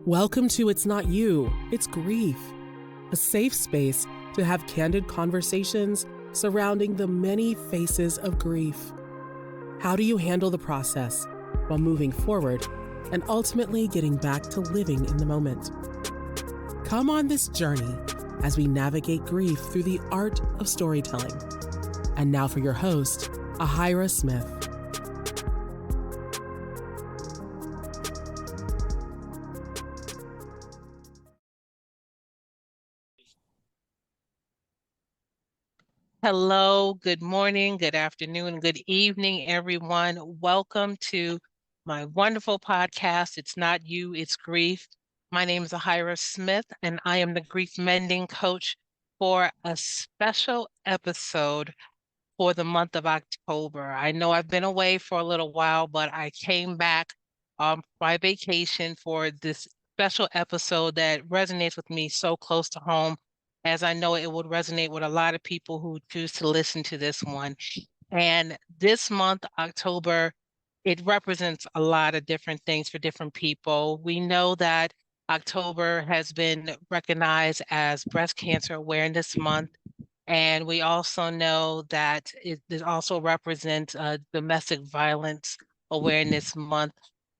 Welcome to It's Not You, It's Grief, a safe space to have candid conversations surrounding the many faces of grief. How do you handle the process while moving forward and ultimately getting back to living in the moment? Come on this journey as we navigate grief through the art of storytelling. And now for your host, Ahira Smith. Hello, good morning, good afternoon, good evening, everyone. Welcome to my wonderful podcast, It's Not You, It's Grief. My name is Ahira Smith, and I am the grief mending coach for a special episode for the month of October. I know I've been away for a little while, but I came back on my vacation for this special episode that resonates with me so close to home, as I know it would resonate with a lot of people who choose to listen to this one. And this month, October, it represents a lot of different things for different people. We know that October has been recognized as Breast Cancer Awareness Month. And we also know that it also represents Domestic Violence Awareness Month.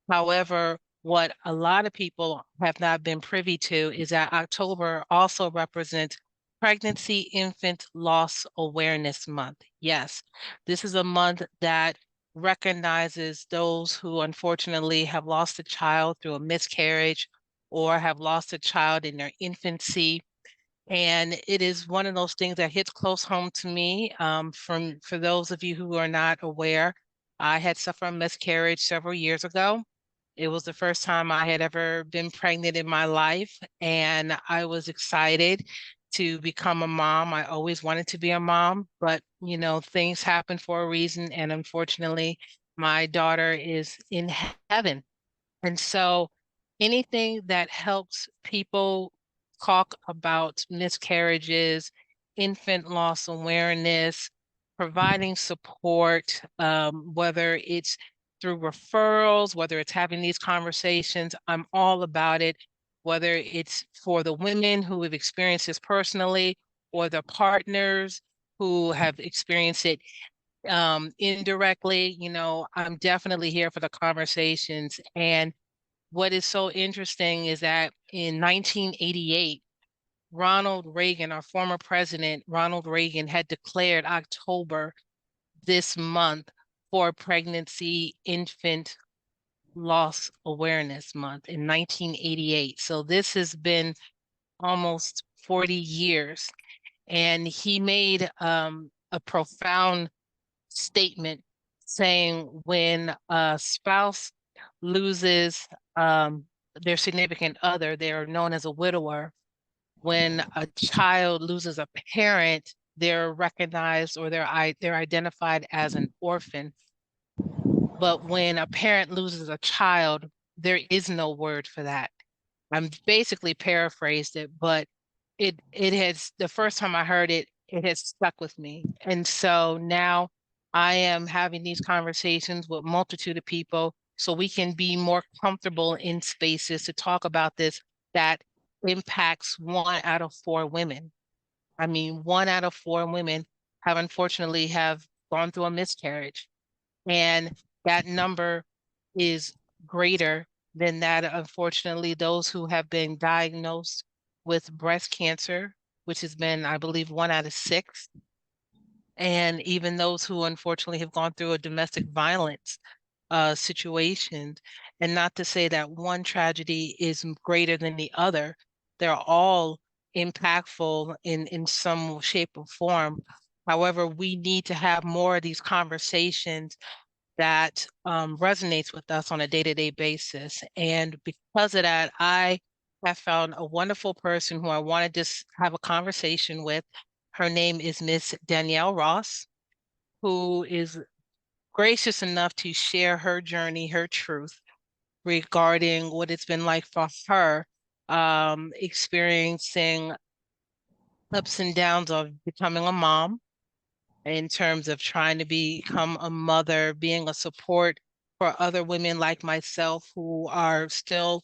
However, what a lot of people have not been privy to is that October also represents Pregnancy Infant Loss Awareness Month. Yes, this is a month that recognizes those who unfortunately have lost a child through a miscarriage or have lost a child in their infancy. And it is one of those things that hits close home to me. For those of you who are not aware, I had suffered a miscarriage several years ago. It was the first time I had ever been pregnant in my life, and I was excited to become a mom. I always wanted to be a mom, but things happen for a reason, and unfortunately, my daughter is in heaven. And so anything that helps people talk about miscarriages, infant loss awareness, providing support, whether it's through referrals, whether it's having these conversations, I'm all about it, whether it's for the women who have experienced this personally or the partners who have experienced it indirectly. I'm definitely here for the conversations. And what is so interesting is that in 1988, Ronald Reagan, our former president, Ronald Reagan, had declared October this month for Pregnancy Infant Loss Awareness Month in 1988. So this has been almost 40 years. And he made a profound statement saying when a spouse loses their significant other, they are known as a widower. When a child loses a parent, they're recognized or they're identified as an orphan. But when a parent loses a child, there is no word for that. I'm basically paraphrased it, but it has, the first time I heard it, it has stuck with me. And so now I am having these conversations with multitude of people so we can be more comfortable in spaces to talk about this that impacts 1 out of 4 women. I mean, 1 out of 4 women have unfortunately have gone through a miscarriage. And that number is greater than that, unfortunately, those who have been diagnosed with breast cancer, which has been, I believe, 1 out of 6. And even those who unfortunately have gone through a domestic violence situation. And not to say that one tragedy is greater than the other. They're all impactful in some shape or form. However, we need to have more of these conversations that resonates with us on a day-to-day basis. And because of that, I have found a wonderful person who I want to just have a conversation with. Her name is Miss Danielle Ross, who is gracious enough to share her journey, her truth regarding what it's been like for her, experiencing ups and downs of becoming a mom, in terms of trying to become a mother, being a support for other women like myself who are still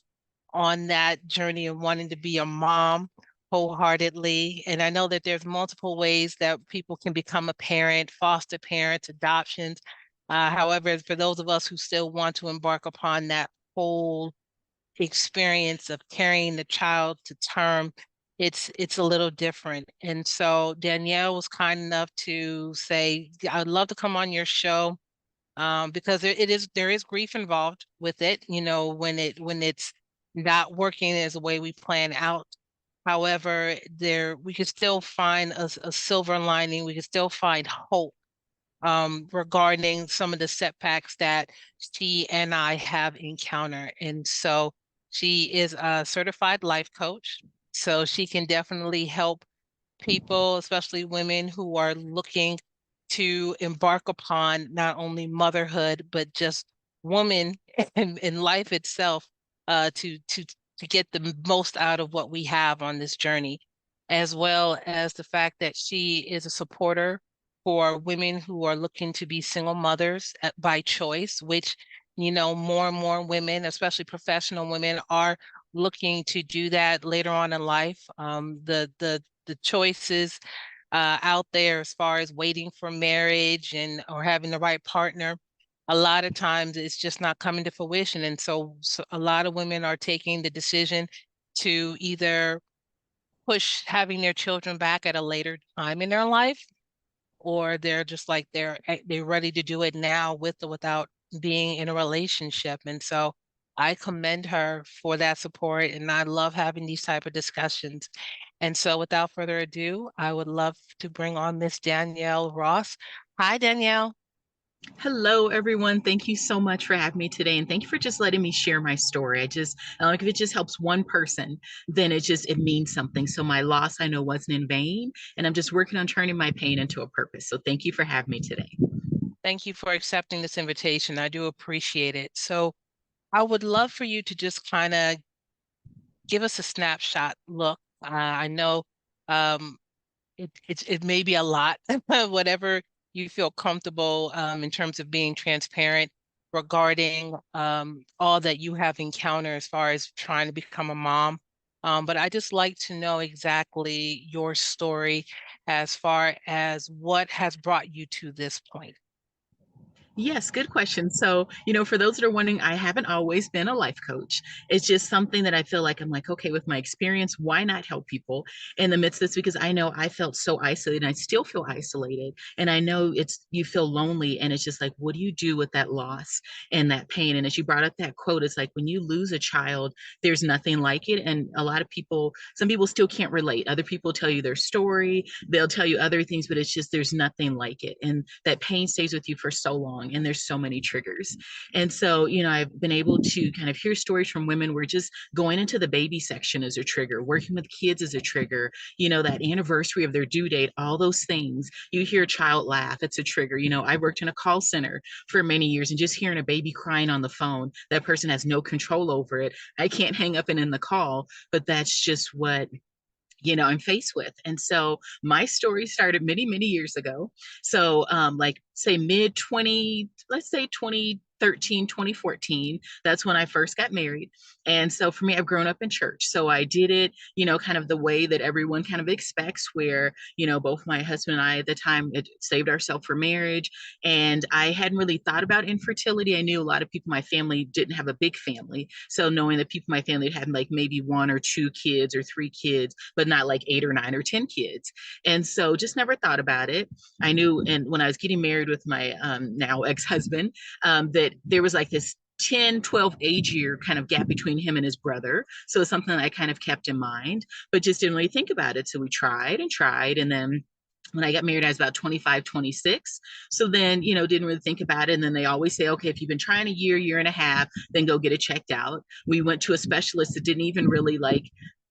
on that journey of wanting to be a mom wholeheartedly. And I know that there's multiple ways that people can become a parent, foster parents, adoptions. However, for those of us who still want to embark upon that whole experience of carrying the child to term, it's a little different. And so Danielle was kind enough to say, I'd love to come on your show, because there is grief involved with it, when it's not working as the way we plan out. However, there we could still find a silver lining. We could still find hope, regarding some of the setbacks that she and I have encountered. And so she is a certified life coach. So she can definitely help people, especially women who are looking to embark upon not only motherhood, but just woman and in life itself, to get the most out of what we have on this journey, as well as the fact that she is a supporter for women who are looking to be single mothers by choice, which, more and more women, especially professional women, are looking to do that later on in life. The choices out there as far as waiting for marriage and or having the right partner, a lot of times it's just not coming to fruition. And so a lot of women are taking the decision to either push having their children back at a later time in their life, or they're just like they're ready to do it now with or without being in a relationship. And so I commend her for that support, and I love having these type of discussions. And so without further ado, I would love to bring on Miss Danielle Ross. Hi, Danielle. Hello, everyone. Thank you so much for having me today. And thank you for just letting me share my story. Like, if it just helps one person, then it means something. So my loss, I know, wasn't in vain. And I'm just working on turning my pain into a purpose. So thank you for having me today. Thank you for accepting this invitation. I do appreciate it. So I would love for you to just kind of give us a snapshot look. I know, um, it may be a lot, whatever you feel comfortable, in terms of being transparent regarding, all that you have encountered as far as trying to become a mom. But I just like to know exactly your story as far as what has brought you to this point. Yes, good question. So, for those that are wondering, I haven't always been a life coach. It's just something that I feel like I'm like, okay, with my experience, why not help people in the midst of this? Because I know I felt so isolated and I still feel isolated. And I know you feel lonely. And it's just like, what do you do with that loss and that pain? And as you brought up that quote, it's like when you lose a child, there's nothing like it. And a lot of people, some people still can't relate. Other people tell you their story, they'll tell you other things, but it's just there's nothing like it. And that pain stays with you for so long and there's so many triggers. And so, I've been able to kind of hear stories from women where just going into the baby section is a trigger, working with kids is a trigger, that anniversary of their due date, all those things. You hear a child laugh, it's a trigger. I worked in a call center for many years, and just hearing a baby crying on the phone, that person has no control over it. I can't hang up and end the call, but that's just what I'm faced with. And so my story started many, many years ago. So, like, say mid 20, let's say 2013, 2014, that's when I first got married. And so for me, I've grown up in church. So I did it, kind of the way that everyone kind of expects, where, both my husband and I at the time it saved ourselves for marriage. And I hadn't really thought about infertility. I knew a lot of people in my family didn't have a big family. So knowing that people in my family had like maybe one or two kids or three kids, but not like 8 or 9 or 10 kids. And so just never thought about it. I knew, and when I was getting married with my now ex-husband, that there was like this 10, 12 age year kind of gap between him and his brother. So it's something that I kind of kept in mind, but just didn't really think about it. So we tried and tried. And then when I got married, I was about 25, 26. So then, didn't really think about it. And then they always say, okay, if you've been trying a year, year and a half, then go get it checked out. We went to a specialist that didn't even really like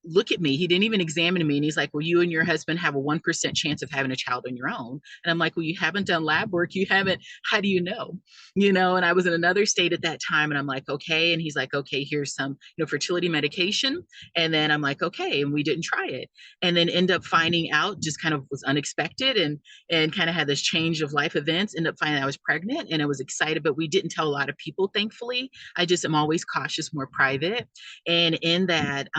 look at me. He didn't even examine me. And he's like, well, you and your husband have a 1% chance of having a child on your own. And I'm like, well, you haven't done lab work. You haven't, how do you know? And I was in another state at that time, and I'm like, okay. And he's like, okay, here's some, fertility medication. And then I'm like, okay. And we didn't try it. And then end up finding out, just kind of was unexpected, and kind of had this change of life events, end up finding I was pregnant, and I was excited, but we didn't tell a lot of people, thankfully. I just am always cautious, more private. And in that,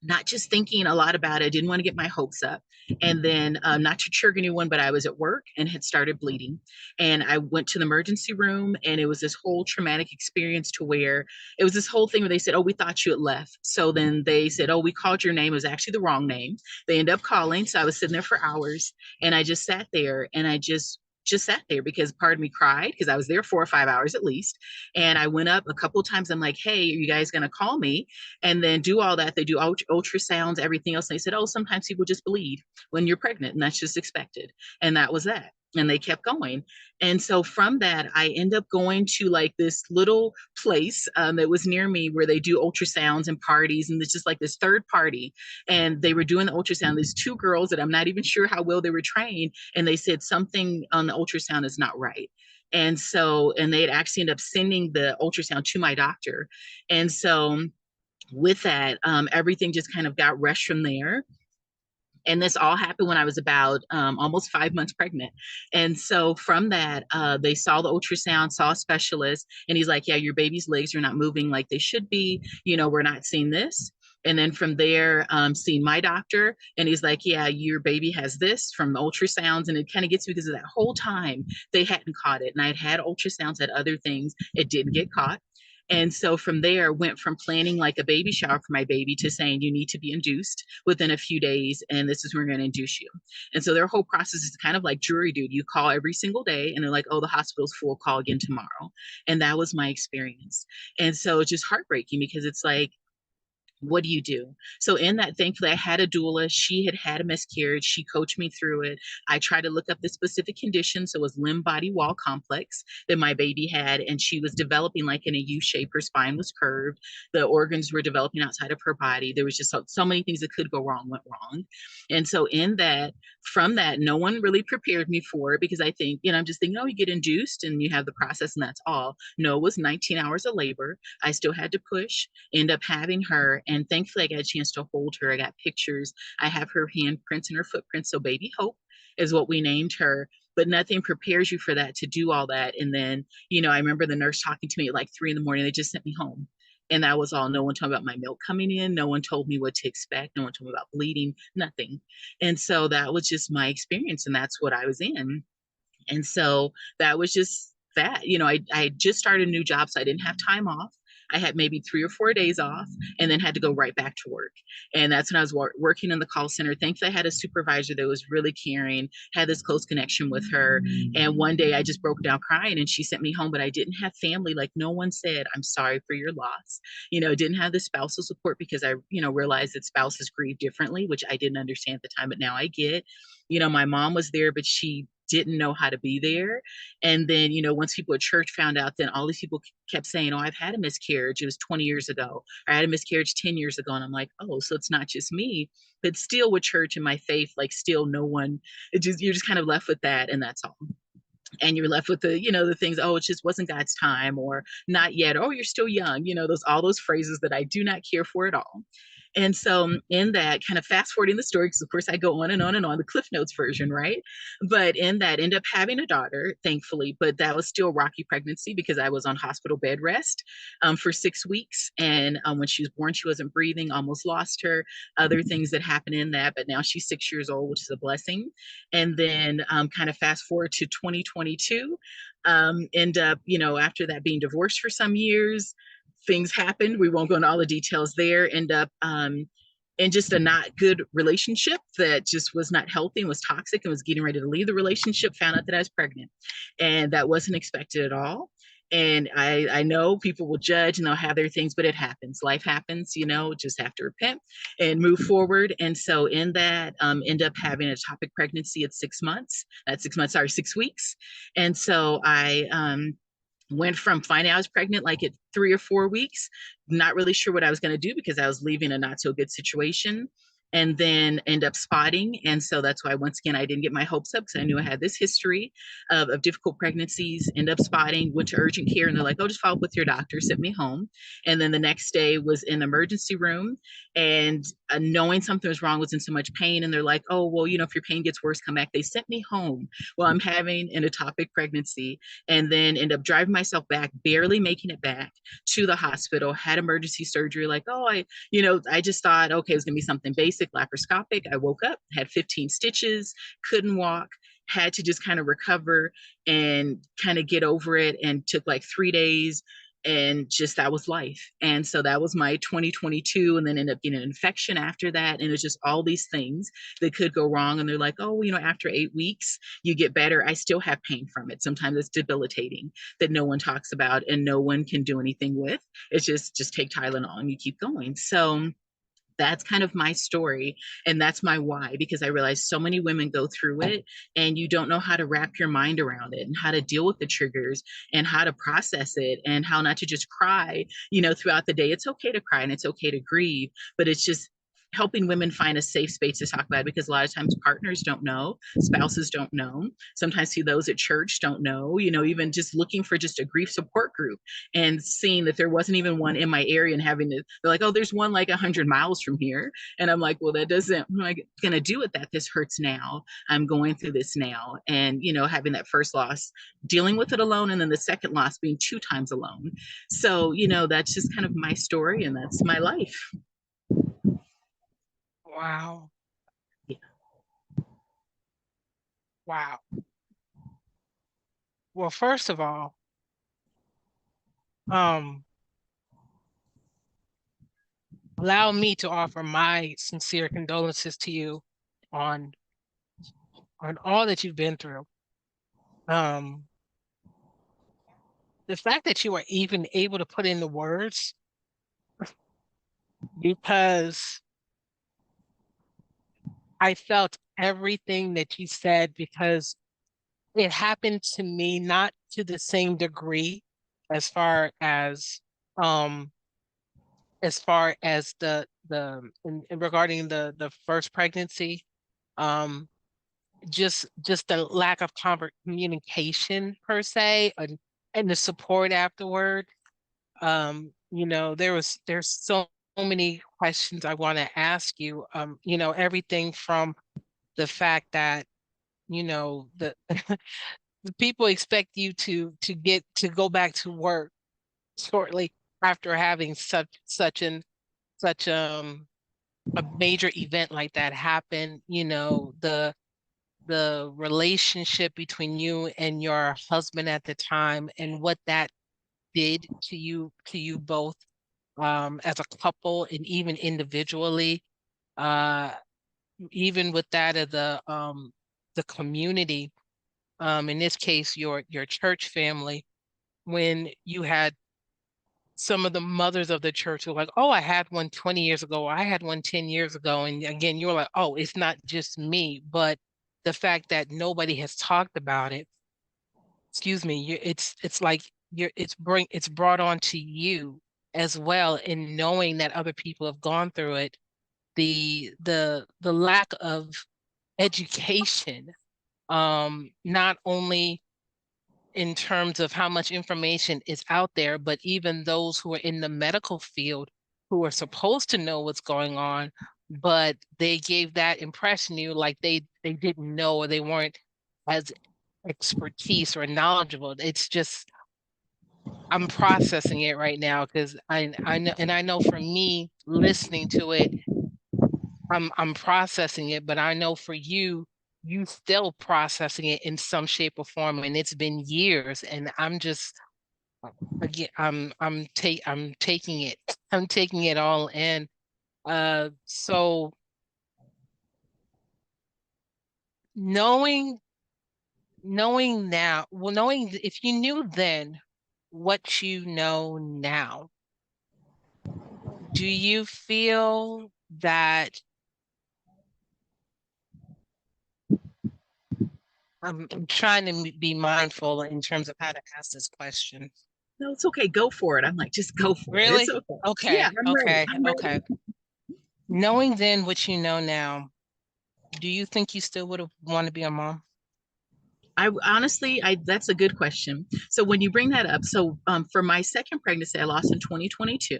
not just thinking a lot about it, I didn't want to get my hopes up. And then, not to trigger anyone, but I was at work and had started bleeding. And I went to the emergency room, and it was this whole traumatic experience to where it was this whole thing where they said, oh, we thought you had left. So then they said, oh, we called your name. It was actually the wrong name. They ended up calling. So I was sitting there for hours, and I just sat there, and I just sat there because part of me cried because I was there 4 or 5 hours at least. And I went up a couple of times. I'm like, hey, are you guys going to call me? And then do all that. They do ultrasounds, everything else. And they said, oh, sometimes people just bleed when you're pregnant, and that's just expected. And that was that. And they kept going. And so from that, I end up going to like this little place that was near me where they do ultrasounds and parties. And it's just like this third party. And they were doing the ultrasound. There's 2 girls that I'm not even sure how well they were trained. And they said something on the ultrasound is not right. And so, and they'd actually end up sending the ultrasound to my doctor. And so with that, everything just kind of got rushed from there. And this all happened when I was about almost 5 months pregnant. And so from that, they saw the ultrasound, saw a specialist, and he's like, yeah, your baby's legs are not moving like they should be. We're not seeing this. And then from there, seeing my doctor, and he's like, yeah, your baby has this from the ultrasounds. And it kind of gets me because of that whole time they hadn't caught it. And I'd had ultrasounds at other things. It didn't get caught. And so from there, went from planning like a baby shower for my baby to saying you need to be induced within a few days, and this is when we're going to induce you. And so their whole process is kind of like jury duty. You call every single day, and they're like, oh, the hospital's full, call again tomorrow. And that was my experience. And so it's just heartbreaking because it's like, what do you do? So in that, thankfully, I had a doula. She had had a miscarriage. She coached me through it. I tried to look up the specific condition. So it was limb body wall complex that my baby had. And she was developing like in a U shape. Her spine was curved. The organs were developing outside of her body. There was just so many things that could go wrong, went wrong. And so in that, from that, no one really prepared me for it because I think, I'm just thinking, oh, you get induced and you have the process and that's all. No, it was 19 hours of labor. I still had to push, end up having her. And thankfully, I got a chance to hold her. I got pictures. I have her handprints and her footprints. So Baby Hope is what we named her. But nothing prepares you for that, to do all that. And then, I remember the nurse talking to me at like 3 a.m. They just sent me home. And that was all. No one told me about my milk coming in. No one told me what to expect. No one told me about bleeding, nothing. And so that was just my experience. And that's what I was in. And so that was just that. I just started a new job, so I didn't have time off. I had maybe 3 or 4 days off and then had to go right back to work. And that's when I was working in the call center. Thankfully, I had a supervisor that was really caring, had this close connection with her. And one day I just broke down crying and she sent me home, but I didn't have family. Like no one said, I'm sorry for your loss. Didn't have the spousal support because I, realized that spouses grieve differently, which I didn't understand at the time, but now I get. My mom was there, but she didn't know how to be there. And then, once people at church found out, then all these people kept saying, oh, I've had a miscarriage. It was 20 years ago. Or I had a miscarriage 10 years ago. And I'm like, oh, so it's not just me. But still with church and my faith, like still no one, you're just kind of left with that. And that's all. And you're left with the things, oh, it just wasn't God's time, or not yet. Oh, you're still young. All those phrases that I do not care for at all. And so in that, kind of fast forwarding the story, because of course I go on and on and on, the Cliff Notes version, right? But in that, end up having a daughter, thankfully, but that was still rocky pregnancy because I was on hospital bed rest for 6 weeks. And when she was born, she wasn't breathing, almost lost her, other things that happened in that, but now she's 6 years old, which is a blessing. And then kind of fast forward to 2022, end up, after that being divorced for some years, things happened. We won't go into all the details there. End up in just a not good relationship that just was not healthy and was toxic and was getting ready to leave the relationship, found out that I was pregnant. And that wasn't expected at all. And I know people will judge and they'll have their things, but it happens. Life happens, just have to repent and move forward. And so in that, end up having a ectopic pregnancy at 6 months, 6 weeks. And so I Went from finding I was pregnant like at 3 or 4 weeks, not really sure what I was going to do because I was leaving a not so good situation, and then end up spotting. And so that's why, once again, I didn't get my hopes up because I knew I had this history of difficult pregnancies. End up spotting, went to urgent care, and they're like, oh, just follow up with your doctor, sent me home. And then the next day was in emergency room, and knowing something was wrong, was in so much pain. And they're like, oh, well, if your pain gets worse, come back. They sent me home while I'm having an ectopic pregnancy, and then end up driving myself back, barely making it back to the hospital, had emergency surgery. Like, oh, I just thought, okay, it was gonna be something basic, laparoscopic. I woke up, had 15 stitches, couldn't walk, had to just kind of recover and kind of get over it, and took like 3 days, and just that was life. And so that was my 2022, and then ended up getting an infection after that. And it's just all these things that could go wrong. And they're like, oh, after 8 weeks you get better. I still have pain from it. Sometimes it's debilitating, that no one talks about and no one can do anything with. It's just take Tylenol and you keep going. So that's kind of my story, and that's my why, because I realize so many women go through it, and you don't know how to wrap your mind around it, and how to deal with the triggers, and how to process it, and how not to just cry throughout the day. It's okay to cry and it's okay to grieve, but it's just helping women find a safe space to talk about it, because a lot of times partners don't know, spouses don't know, sometimes see those at church don't know, even just looking for just a grief support group, and seeing that there wasn't even one in my area, and having to, they're like, oh, there's one like 100 miles from here. And I'm like, well, that doesn't, what am I going to do with that? This hurts now. I'm going through this now. And, having that first loss, dealing with it alone. And then the second loss being 2 times alone. So, that's just kind of my story, and that's my life. Wow. Yeah. Wow. Well, first of all, allow me to offer my sincere condolences to you on all that you've been through. The fact that you are even able to put in the words, because I felt everything that you said, because it happened to me, not to the same degree as far as um in regarding the first pregnancy, um just the lack of communication per se, and the support afterward. There's so many questions I want to ask you. Everything from the fact that the the people expect you to go back to work shortly after having such a major event like that happen. The relationship between you and your husband at the time, and what that did to you both, as a couple and even individually, uh even with that of the community, in this case your church family, when you had some of the mothers of the church who were like, oh, I had one 20 years ago, I had one 10 years ago. And again, you're like, oh, it's not just me. But the fact that nobody has talked about it, excuse me, it's like it's brought on to you as well, in knowing that other people have gone through it. The lack of education, not only in terms of how much information is out there, but even those who are in the medical field, who are supposed to know what's going on, but they gave that impression to you, like they didn't know, or they weren't as expertise or knowledgeable. It's just, I'm processing it right now, because I know, and I know for me listening to it, I'm processing it, but I know for you, you still processing it in some shape or form, and it's been years, and I'm just, again, I'm taking it, I'm taking it all in. So knowing knowing now, well, knowing, if you knew then what you know now, do you feel that I'm trying to be mindful in terms of how to ask this question. No, it's okay. Go for it. I'm like, just go for it. It's Really? okay. Yeah, Okay, I'm ready. okay, I'm okay. ready. Knowing then what you know now, do you think you still would have wanted to be a mom? I honestly, I that's a good question. So when you bring that up, so for my second pregnancy, I lost in 2022.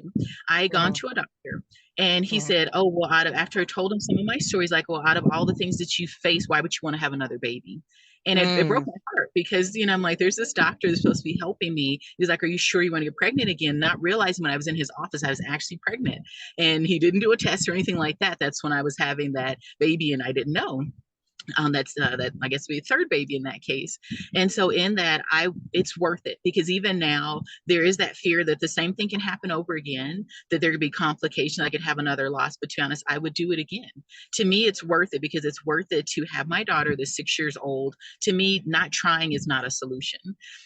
I had gone Mm, to a doctor, and he mm, said, "Oh, well, out of after I told him some of my stories, like, well, out of all the things that you face, why would you want to have another baby?" And it broke mm, my heart because I'm like, there's this doctor that's supposed to be helping me. He's like, "Are you sure you want to get pregnant again?" Not realizing when I was in his office, I was actually pregnant, and he didn't do a test or anything like that. That's when I was having that baby, and I didn't know. That's that I guess be a third baby in that case. And so in that, I it's worth it because even now there is that fear that the same thing can happen over again, that there could be complication, I could have another loss. But to be honest, I would do it again. To me, it's worth it because it's worth it to have my daughter that's 6 years old. To me, not trying is not a solution,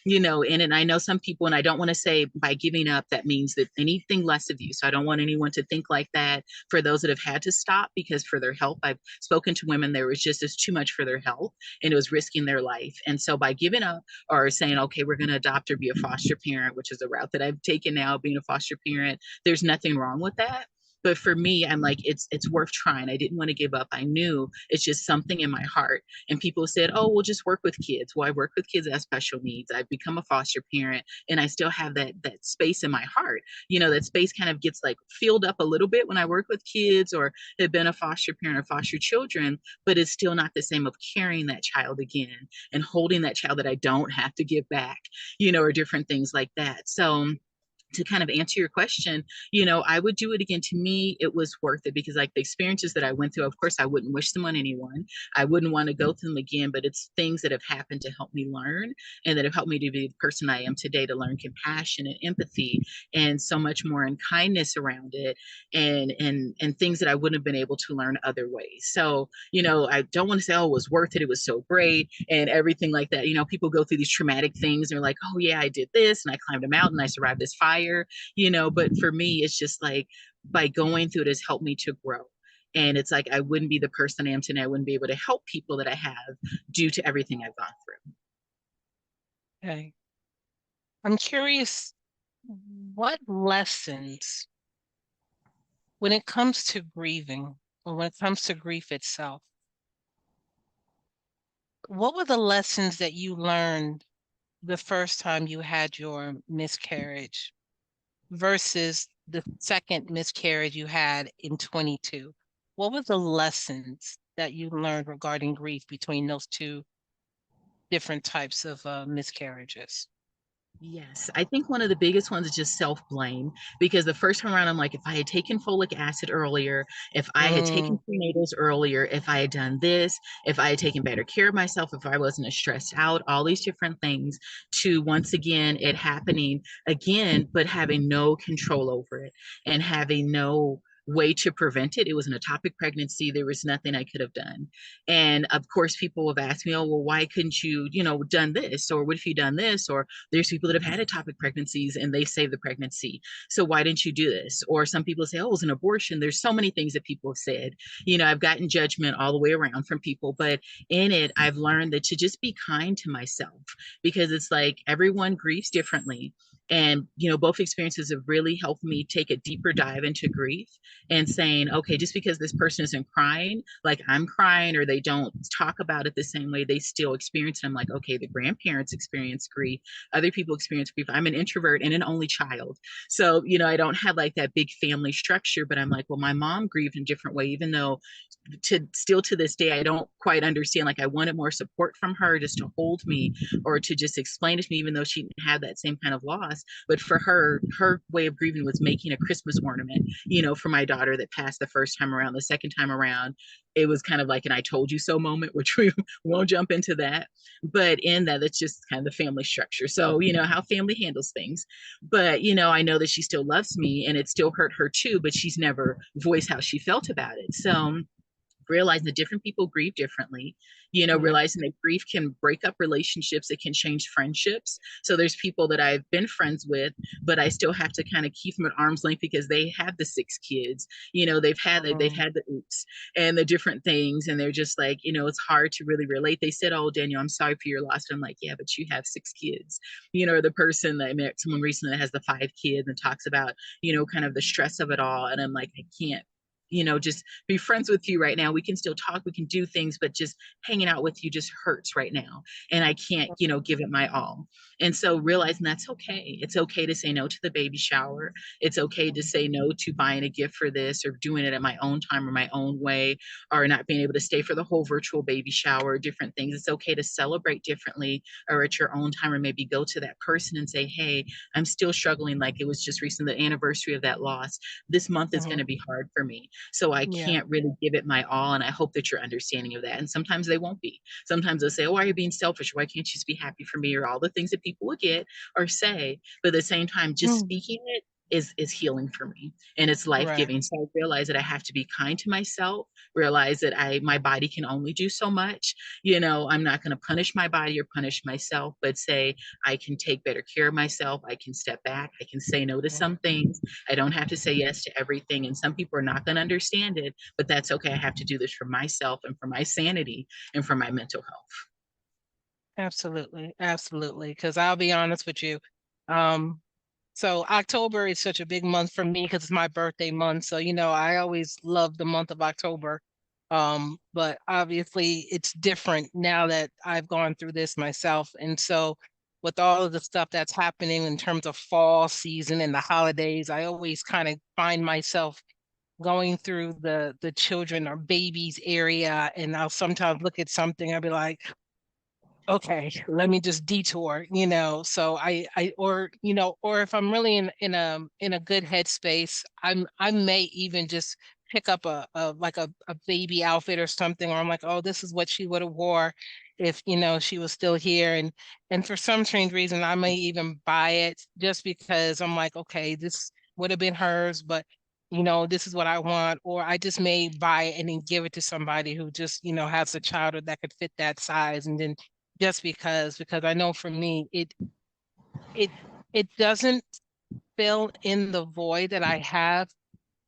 and I know some people, and I don't want to say by giving up that means that anything less of you. So I don't want anyone to think like that for those that have had to stop because for their health. I've spoken to women, there was just as too much for their health and it was risking their life. And so by giving up or saying, okay, we're going to adopt or be a foster parent, which is a route that I've taken now, being a foster parent, there's nothing wrong with that. But for me, I'm like, it's worth trying. I didn't want to give up. I knew it's just something in my heart. And people said, oh, we'll just work with kids. Well, I work with kids that have special needs. I've become a foster parent, and I still have that space in my heart. That space kind of gets like filled up a little bit when I work with kids or have been a foster parent or foster children, but it's still not the same of carrying that child again and holding that child that I don't have to give back, or different things like that. So to kind of answer your question, I would do it again. To me, it was worth it because, like, the experiences that I went through, of course, I wouldn't wish them on anyone. I wouldn't want to go through them again, but it's things that have happened to help me learn and that have helped me to be the person I am today, to learn compassion and empathy and so much more and kindness around it and things that I wouldn't have been able to learn other ways. So, I don't want to say, oh, it was worth it. It was so great and everything like that. People go through these traumatic things. And they're like, oh, yeah, I did this and I climbed a mountain. I survived this fire, but for me, it's just like by going through it has helped me to grow. And it's like I wouldn't be the person I am today. I wouldn't be able to help people that I have due to everything I've gone through. okay. I'm curious, what lessons, when it comes to grieving or when it comes to grief itself, what were the lessons that you learned the first time you had your miscarriage versus the second miscarriage you had in 22? What were the lessons that you learned regarding grief between those two different types of miscarriages? Yes, I think one of the biggest ones is just self-blame because the first time around, I'm like, if I had taken folic acid earlier, if I had taken Mm, prenatals earlier, if I had done this, if I had taken better care of myself, if I wasn't as stressed out, all these different things to once again it happening again, but having no control over it and having no way to prevent it. It was an ectopic pregnancy. There was nothing I could have done. And of course, people have asked me, oh, well, why couldn't you, done this? Or what if you done this? Or there's people that have had ectopic pregnancies and they saved the pregnancy. So why didn't you do this? Or some people say, oh, it was an abortion. There's so many things that people have said. I've gotten judgment all the way around from people, but in it, I've learned that to just be kind to myself because it's like everyone grieves differently. And, both experiences have really helped me take a deeper dive into grief and saying, okay, just because this person isn't crying, like I'm crying, or they don't talk about it the same way, they still experience it. I'm like, okay, the grandparents experience grief, other people experience grief. I'm an introvert and an only child. So, I don't have like that big family structure, but I'm like, well, my mom grieved in a different way, even though to this day I don't quite understand. Like I wanted more support from her just to hold me or to just explain it to me, even though she didn't have that same kind of loss. But for her way of grieving was making a Christmas ornament, for my daughter that passed the first time around. The second time around, it was kind of like an I told you so moment, which we won't jump into that. But in that, it's just kind of the family structure. So, how family handles things. But, I know that she still loves me and it still hurt her too, but she's never voiced how she felt about it. So realizing that different people grieve differently, realizing that grief can break up relationships, it can change friendships. So there's people that I've been friends with, but I still have to kind of keep them at arm's length because they have the 6 kids, they've had the oops and the different things, and they're just like, it's hard to really relate. They said, "Oh, Daniel, I'm sorry for your loss." And I'm like, "Yeah, but you have 6 kids." Or the person that I met, someone recently that has the 5 kids and talks about, kind of the stress of it all. And I'm like, I can't, just be friends with you right now. We can still talk, we can do things, but just hanging out with you just hurts right now. And I can't, give it my all. And so realizing that's okay. It's okay to say no to the baby shower. It's okay to say no to buying a gift for this or doing it at my own time or my own way, or not being able to stay for the whole virtual baby shower, different things. It's okay to celebrate differently or at your own time, or maybe go to that person and say, "Hey, I'm still struggling. Like it was just recent, the anniversary of that loss. This month is going to be hard for me. So I Yeah. can't really give it my all. And I hope that you're understanding of that." And sometimes they won't be. Sometimes they'll say, "Oh, why are you being selfish? Why can't you just be happy for me?" Or all the things that people will get or say. But at the same time, just Mm. speaking it is healing for me, and it's Right. life-giving. So I realize that I have to be kind to myself, realize that my body can only do so much. I'm not going to punish my body or punish myself, but say I can take better care of myself. I can step back. I can say no to some things. I don't have to say yes to everything. And some people are not going to understand it, but that's okay. I have to do this for myself and for my sanity and for my mental health. Absolutely. Absolutely. Because I'll be honest with you. Um, so October is such a big month for me because it's my birthday month. So, I always love the month of October. But obviously it's different now that I've gone through this myself. And so with all of the stuff that's happening in terms of fall season and the holidays, I always kind of find myself going through the children or babies area, and I'll sometimes look at something, I'll be like, okay, let me just detour, so or if I'm really in a good headspace, I may even just pick up a baby outfit or something, or I'm like, oh, this is what she would have wore if she was still here, and for some strange reason I may even buy it just because I'm like, okay, this would have been hers, but this is what I want, or I just may buy it and then give it to somebody who just has a child that could fit that size, and then just because I know for me it it doesn't fill in the void that I have,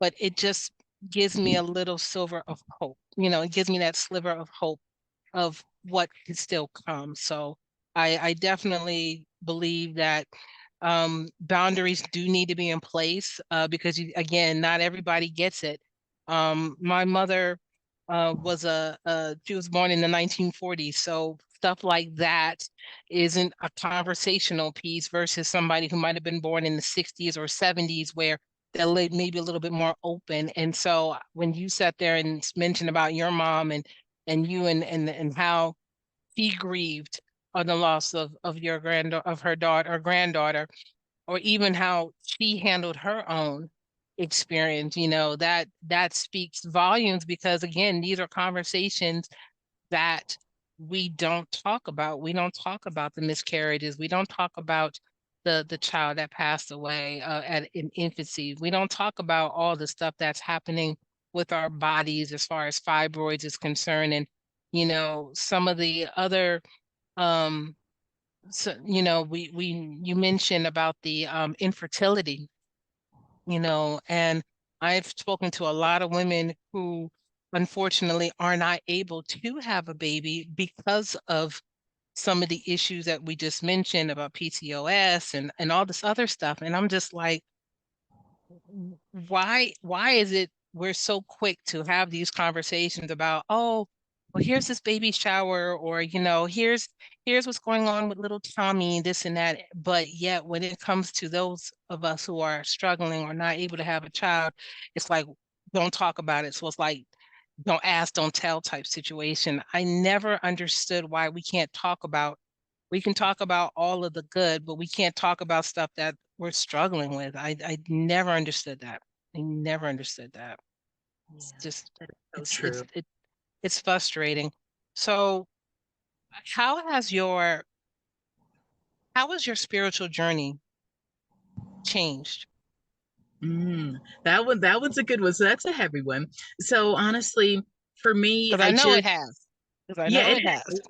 but it just gives me a little silver of hope. It gives me that sliver of hope of what could still come. So I definitely believe that boundaries do need to be in place because again, not everybody gets it. My mother she was born in the 1940s, so stuff like that isn't a conversational piece versus somebody who might have been born in the 60s or 70s where they're maybe a little bit more open. And so when you sat there and mentioned about your mom and you and how she grieved on the loss of your granddaughter, of her daughter or granddaughter, or even how she handled her own experience, that speaks volumes, because again, these are conversations that we don't talk about. We don't talk about the miscarriages. We don't talk about the child that passed away in infancy. We don't talk about all the stuff that's happening with our bodies as far as fibroids is concerned, and some of the other um so we you mentioned about the infertility, and I've spoken to a lot of women who unfortunately are not able to have a baby because of some of the issues that we just mentioned about PCOS and all this other stuff. And I'm just like, why is it we're so quick to have these conversations about, oh, well, here's this baby shower, or here's what's going on with little Tommy, this and that, but yet when it comes to those of us who are struggling or not able to have a child, it's like, don't talk about it. So it's like, don't ask, don't tell type situation. I never understood why we can talk about all of the good, but we can't talk about stuff that we're struggling with. I never understood that. I never understood that. It's Yeah, just that is so it's it's true. it it's frustrating. So how has your how has your spiritual journey changed? That one's a good one. So that's a heavy one. So honestly, For me, Because I know it has. Because I yeah, know it it has.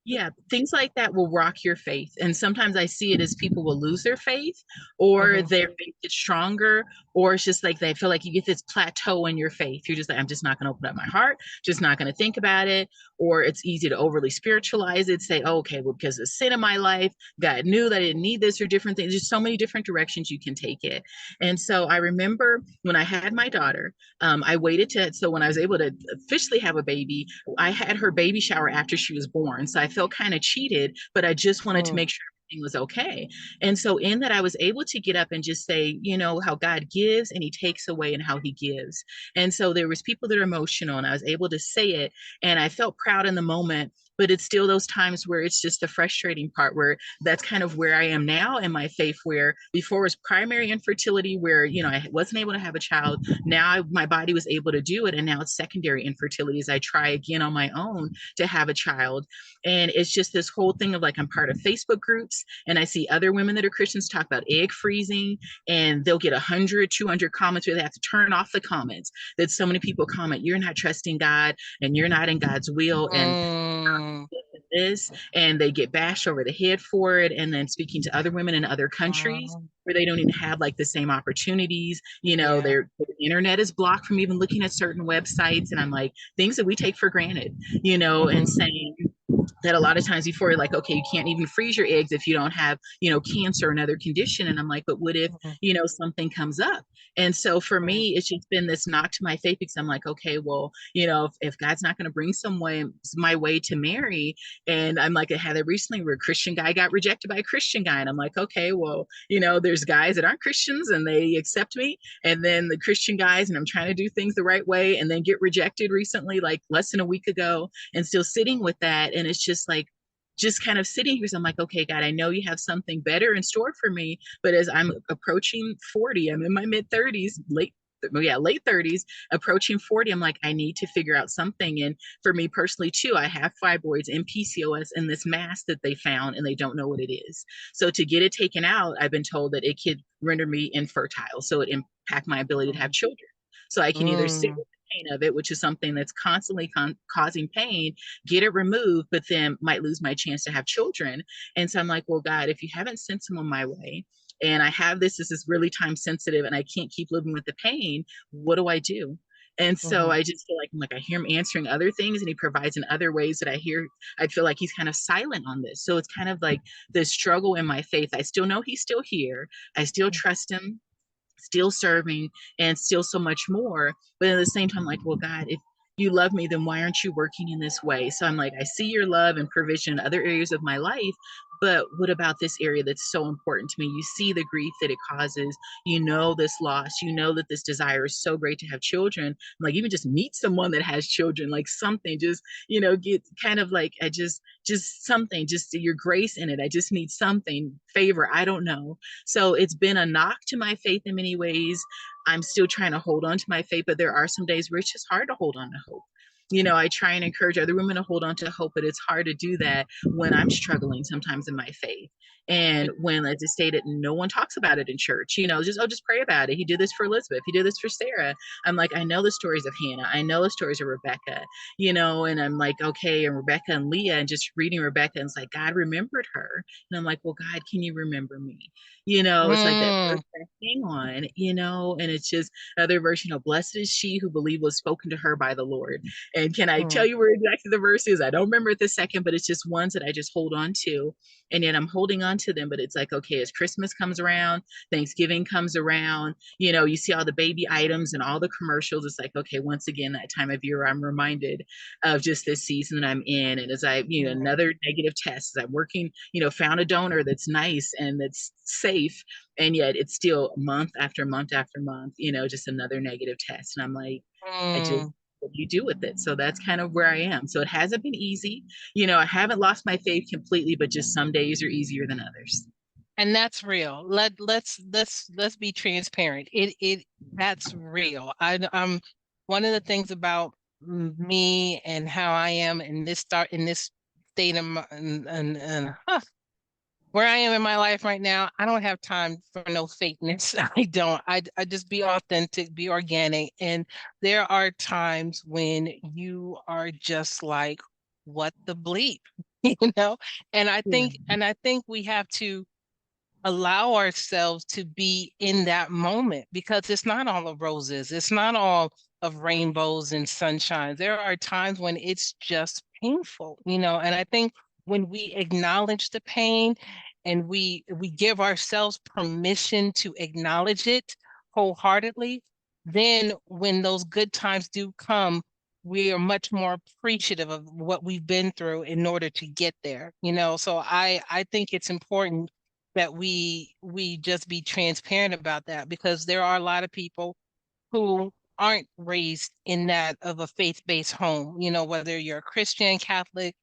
Yeah, things like that will rock your faith. And sometimes I see it as people will lose their faith, or Mm-hmm. their faith gets stronger, or it's just like they feel like you get this plateau in your faith. You're just like, I'm just not going to open up my heart, just not going to think about it. Or it's easy to overly spiritualize it, say, oh, okay, well, because of sin in my life, God knew that I didn't need this, or different things. There's so many different directions you can take it. And so I remember when I had my daughter, I waited to, so when I was able to officially have a baby, I had her baby shower after she was born. So I felt kind of cheated, but I just wanted to Mm. make sure everything was okay. And so in that, I was able to get up and just say, how God gives and he takes away and how he gives. And so there was people that are emotional, and I was able to say it, and I felt proud in the moment. But it's still those times where it's just the frustrating part, where that's kind of where I am now in my faith, where before was primary infertility, where I wasn't able to have a child. Now my body was able to do it, and now it's secondary infertility as I try again on my own to have a child. And it's just this whole thing of like, I'm part of Facebook groups, and I see other women that are Christians talk about egg freezing, and they'll get 100, 200 comments where they have to turn off the comments that so many people comment, you're not trusting God and you're not in God's will. And Mm. this, and they get bashed over the head for it. And then speaking to other women in other countries Mm. where they don't even have like the same opportunities, Yeah. their internet is blocked from even looking at certain websites. And I'm like, things that we take for granted, and Mm-hmm. saying that a lot of times before, like, okay, you can't even freeze your eggs if you don't have, cancer or another condition. And I'm like, but what if, Mm-hmm. something comes up? And so for Right. me, it's just been this knock to my faith, because I'm like, okay, well, if God's not going to bring someone my way to marry, and I'm like, I had it recently where a Christian guy got rejected by a Christian guy. And I'm like, okay, well, there's guys that aren't Christians and they accept me. And then the Christian guys, and I'm trying to do things the right way, and then get rejected recently, like less than a week ago, and still sitting with that. And it's just like, just kind of sitting here. So I'm like, okay, God, I know you have something better in store for me. But as I'm approaching 40, I'm in my mid 30s, late 30s, approaching 40, I'm like, I need to figure out something. And for me personally too, I have fibroids and PCOS and this mass that they found, and they don't know what it is. So to get it taken out, I've been told that it could render me infertile, so it impact my ability to have children. So I can either sit Mm. with the pain of it, which is something that's constantly causing pain, get it removed, but then might lose my chance to have children. And so I'm like, well, God, if you haven't sent someone my way, and I have this is really time sensitive, and I can't keep living with the pain, what do I do? And so Mm-hmm. I just feel like, I hear him answering other things, and he provides in other ways that I feel like he's kind of silent on this. So it's kind of like the struggle in my faith. I still know he's still here. I still trust him, still serving, and still so much more. But at the same time, like, well, God, if you love me, then why aren't you working in this way? So I'm like, I see your love and provision in other areas of my life, but what about this area that's so important to me? You see the grief that it causes, this loss, that this desire is so great to have children. I'm like, even just meet someone that has children, like something, just, get kind of like, just something, just your grace in it. I just need something, favor, I don't know. So it's been a knock to my faith in many ways. I'm still trying to hold on to my faith, but there are some days where it's just hard to hold on to hope. I try and encourage other women to hold on to hope, but it's hard to do that when I'm struggling sometimes in my faith. And when, as I stated, no one talks about it in church, just pray about it. He did this for Elizabeth. He did this for Sarah. I'm like, I know the stories of Hannah. I know the stories of Rebecca, and I'm like, okay, and Rebecca and Leah, and just reading Rebecca, and it's like, God remembered her. And I'm like, well, God, can you remember me? It's like that Mm. verse I hang on, and it's just other verse, blessed is she who believed was spoken to her by the Lord. And can I tell Mm. you where exactly the verse is? I don't remember it this second, but it's just ones that I just hold on to. And yet I'm holding on to them, but it's like, okay, as Christmas comes around, Thanksgiving comes around, you see all the baby items and all the commercials. It's like, okay, once again, that time of year, I'm reminded of just this season that I'm in. And as I, Mm. another negative test, as I'm working, found a donor that's nice and that's safe. And yet it's still month after month after month, just another negative test. And I'm like, I just, Mm. what do you do with it? So that's kind of where I am. So it hasn't been easy. I haven't lost my faith completely, but just some days are easier than others. And that's real. Let's be transparent. That's real. I'm one of the things about me and how I am in this state of and where I am in my life right now, I don't have time for no fakeness. I don't. I just be authentic, be organic. And there are times when you are just like, what the bleep, you know? Yeah. And I think we have to allow ourselves to be in that moment because it's not all of roses. It's not all of rainbows and sunshine. There are times when it's just painful, you know, and I think when we acknowledge the pain and we give ourselves permission to acknowledge it wholeheartedly, then when those good times do come, we are much more appreciative of what we've been through in order to get there, you know. So I think it's important that we just be transparent about that because there are a lot of people who aren't raised in that of a faith-based home, you know, whether you're a Christian, Catholic,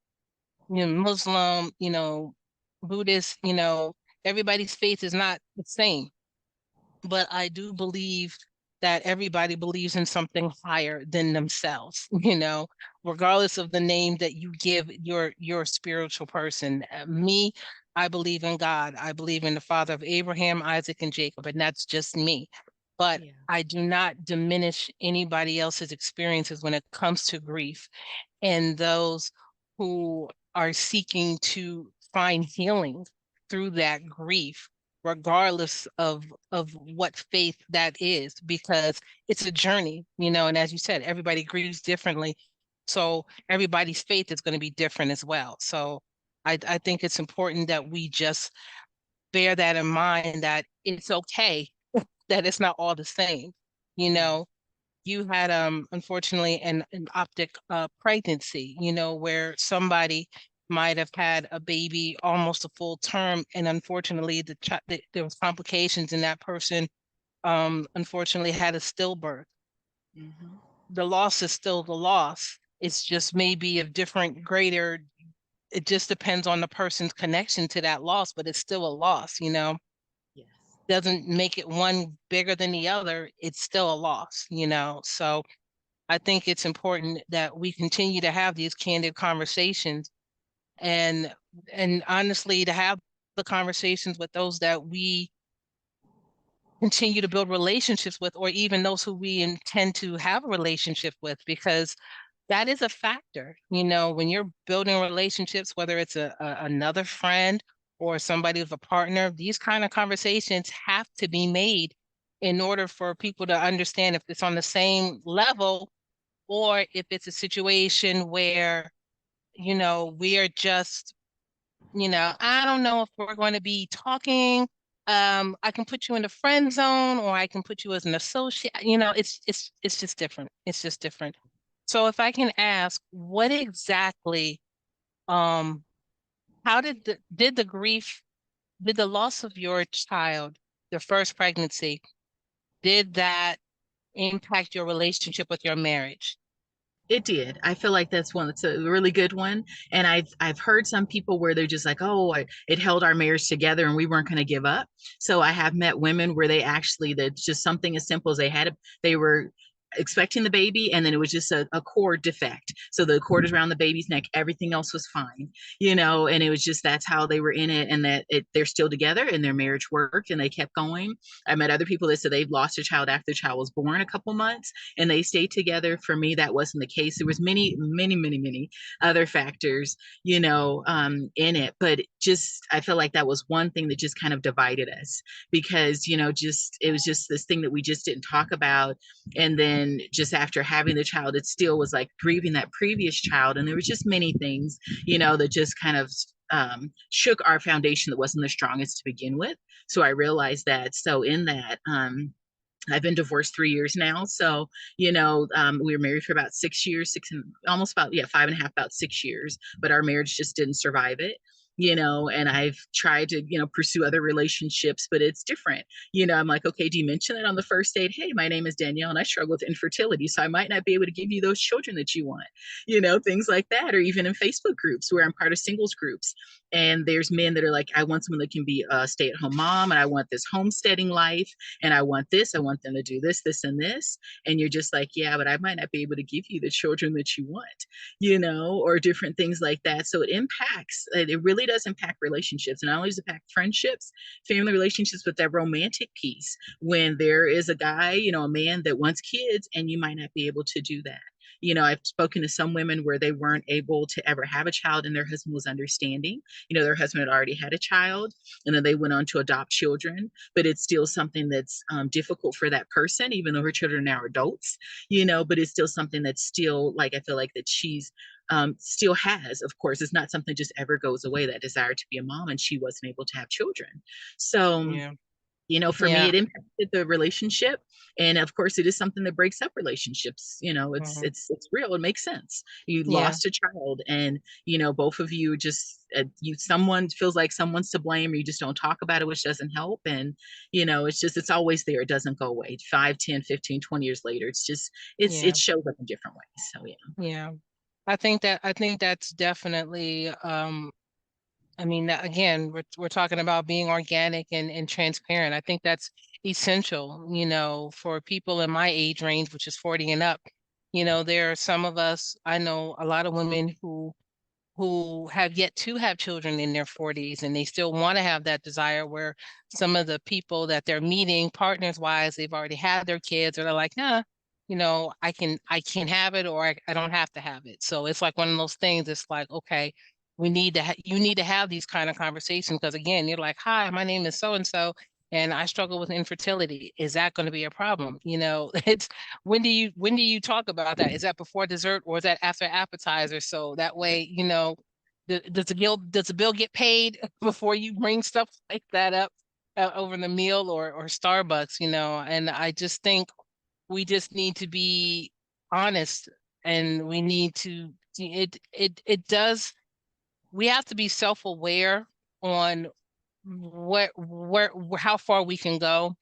you know, Muslim, you know, Buddhist, you know, everybody's faith is not the same. But I do believe that everybody believes in something higher than themselves, you know, regardless of the name that you give your spiritual person. Me, I believe in God. I believe in the Father of Abraham, Isaac, and Jacob, and that's just me. But Yeah. I do not diminish anybody else's experiences when it comes to grief and those who are seeking to find healing through that grief, regardless of what faith that is, because it's a journey, you know, and as you said, everybody grieves differently. So everybody's faith is going to be different as well. So I think it's important that we just bear that in mind that it's okay that it's not all the same. You Yeah. know, you had unfortunately an optic pregnancy, you know, where somebody might have had a baby almost a full term, and unfortunately there was complications, and that person unfortunately had a stillbirth. Hmm. The loss is still the loss. It's just maybe of different greater. It just depends on the person's connection to that loss, but it's still a loss, you know. Yes. Doesn't make it one bigger than the other. It's still a loss, you know. So I think it's important that we continue to have these candid conversations and and honestly to have the conversations with those that we continue to build relationships with, or even those who we intend to have a relationship with, because that is a factor. You know, when you're building relationships, whether it's another friend or somebody with a partner, these kind of conversations have to be made in order for people to understand if it's on the same level or if it's a situation where, you know, we are just, you know, I don't know if we're going to be talking. I can put you in the friend zone or I can put you as an associate. You know, it's just different. It's just different. So if I can ask, what exactly, um, how did the grief, did the loss of your child, your first pregnancy, did that impact your relationship with your marriage? It did. I feel like that's a really good one. And I've heard some people where they're just like, oh, it held our marriage together and we weren't going to give up. So I have met women where they actually that's just something as simple as they were expecting the baby and then it was just a cord defect. So the cord is around the baby's neck, everything else was fine, you know, and it was just that's how they were in it and they're still together and their marriage worked and they kept going. I met other people that said they've lost a child after the child was born a couple months and they stayed together. For me, that wasn't the case. There was many other factors, you know, in it. But just I feel like that was one thing that just kind of divided us because, you know, just it was just this thing that we just didn't talk about. And then just after having the child, it still was like grieving that previous child. And there was just many things, you know, that just kind of shook our foundation that wasn't the strongest to begin with. So I realized that. So in that, I've been divorced 3 years now. So, you know, we were married for about 6 years, six and almost about, yeah, five and a half, about 6 years, but our marriage just didn't survive it, you know, and I've tried to, you know, pursue other relationships, but it's different. You know, I'm like, okay, do you mention that on the first date? Hey, my name is Danielle and I struggle with infertility. So I might not be able to give you those children that you want, you know, things like that, or even in Facebook groups where I'm part of singles groups. And there's men that are like, I want someone that can be a stay-at-home mom, and I want this homesteading life, and I want this, I want them to do this, this, and this. And you're just like, yeah, but I might not be able to give you the children that you want, or different things like that. So it really does impact relationships. And not only does it impact friendships, family relationships, but that romantic piece. When there is a guy, a man that wants kids, and you might not be able to do that. I've spoken to some women where they weren't able to ever have a child, and their husband was understanding. Their husband had already had a child, and then they went on to adopt children, but it's still something that's difficult for that person, even though her children are now adults, but it's still something that's still, like, I feel like that she's still has. Of course, it's not something that just ever goes away, that desire to be a mom, and she wasn't able to have children. So Yeah. for me, it impacted the relationship. And of course, it is something that breaks up relationships. It's real. It makes sense. You Yeah. lost a child, and both of you just someone feels like someone's to blame, or you just don't talk about it, which doesn't help. And it's always there. It doesn't go away. 5, 10, 15, 20 years later, it shows up in different ways. So Yeah. I think that's definitely I mean, again, we're talking about being organic and transparent. I think that's essential, for people in my age range, which is 40 and up. There are some of us, I know a lot of women who have yet to have children in their 40s, and they still want to have that desire, where some of the people that they're meeting partners wise, they've already had their kids, or they're like, nah, I can have it, or I don't have to have it. So it's like one of those things. It's like, okay, you need to have these kind of conversations, because again, you're like, hi, my name is so and so, and I struggle with infertility. Is that going to be a problem? It's when do you talk about that? Is that before dessert, or is that after appetizer? So that way, does the bill get paid before you bring stuff like that up over the meal, or Starbucks? And I just think we just need to be honest, and we need to it does we have to be self-aware on how far we can go.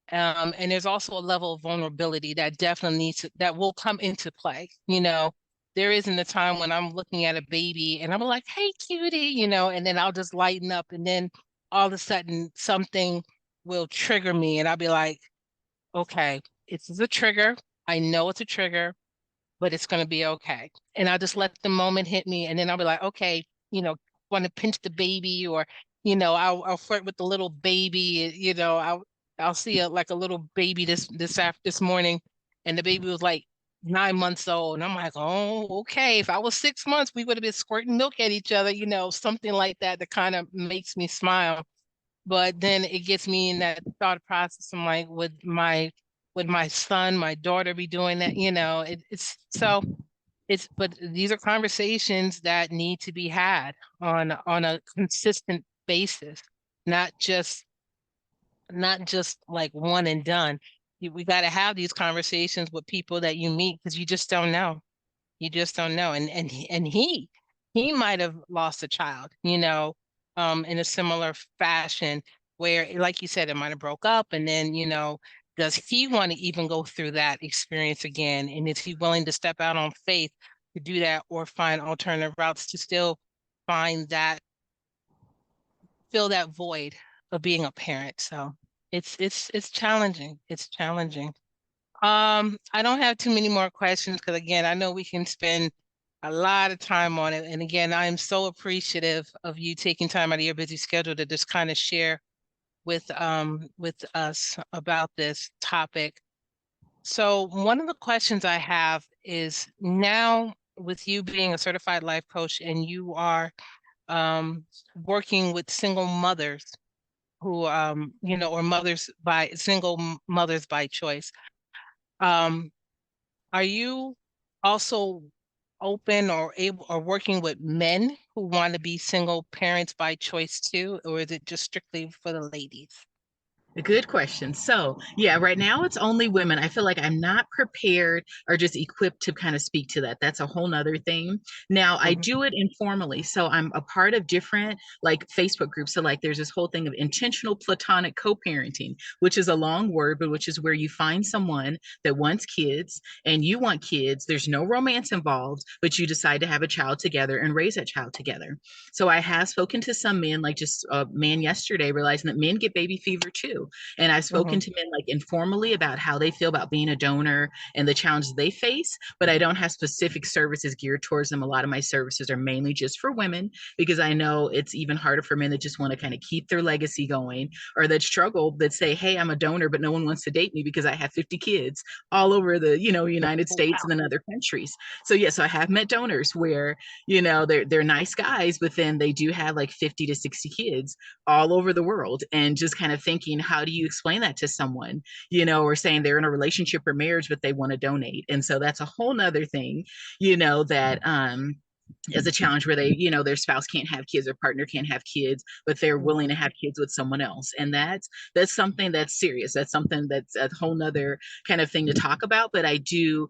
And there's also a level of vulnerability that definitely that will come into play. There isn't a time when I'm looking at a baby and I'm like, hey, cutie, and then I'll just lighten up, and then all of a sudden something will trigger me, and I'll be like, okay, it's a trigger. I know it's a trigger, but it's going to be okay. And I'll just let the moment hit me. And then I'll be like, okay, want to pinch the baby, or, I'll flirt with the little baby. I'll see like a little baby this morning, and the baby was like 9 months old. And I'm like, oh, okay. If I was 6 months, we would have been squirting milk at each other, something like that, that kind of makes me smile. But then it gets me in that thought process. I'm like, would my son, my daughter be doing that? But these are conversations that need to be had on a consistent basis, not just like one and done. We got to have these conversations with people that you meet, because you just don't know. You just don't know. And he might have lost a child, in a similar fashion, where, like you said, it might have broke up, and then, does he want to even go through that experience again? And is he willing to step out on faith to do that, or find alternative routes to still find that, fill that void of being a parent? So it's challenging. It's challenging. I don't have too many more questions, because again, I know we can spend a lot of time on it. And again, I am so appreciative of you taking time out of your busy schedule to just kind of share with us about this topic. So one of the questions I have is, now with you being a certified life coach, and you are working with single mothers who or single mothers by choice. Um, Are you also open or able or working with men who want to be single parents by choice too, or is it just strictly for the ladies? A good question. So, yeah, right now it's only women. I feel like I'm not prepared or just equipped to kind of speak to that. That's a whole nother thing. Now, I Mhm, do it informally. So, I'm a part of different like Facebook groups. So, like, there's this whole thing of intentional platonic co parenting, which is a long word, but which is where you find someone that wants kids and you want kids. There's no romance involved, but you decide to have a child together and raise that child together. So, I have spoken to some men, like just a man yesterday, realizing that men get baby fever too. And I've spoken mhm, to men like informally about how they feel about being a donor and the challenges they face, but I don't have specific services geared towards them. A lot of my services are mainly just for women because I know it's even harder for men that just want to kind of keep their legacy going or that struggle that say, hey, I'm a donor, but no one wants to date me because I have 50 kids all over the, United States wow, and then other countries. So yes, yeah, so I have met donors where, they're nice guys, but then they do have like 50 to 60 kids all over the world and just kind of thinking, how do you explain that to someone, or saying they're in a relationship or marriage, but they want to donate. And so that's a whole nother thing, that is a challenge where they, their spouse can't have kids, their partner can't have kids, but they're willing mhm, to have kids with someone else. And that's something that's serious. That's something that's a whole nother kind of thing to talk about. But I do,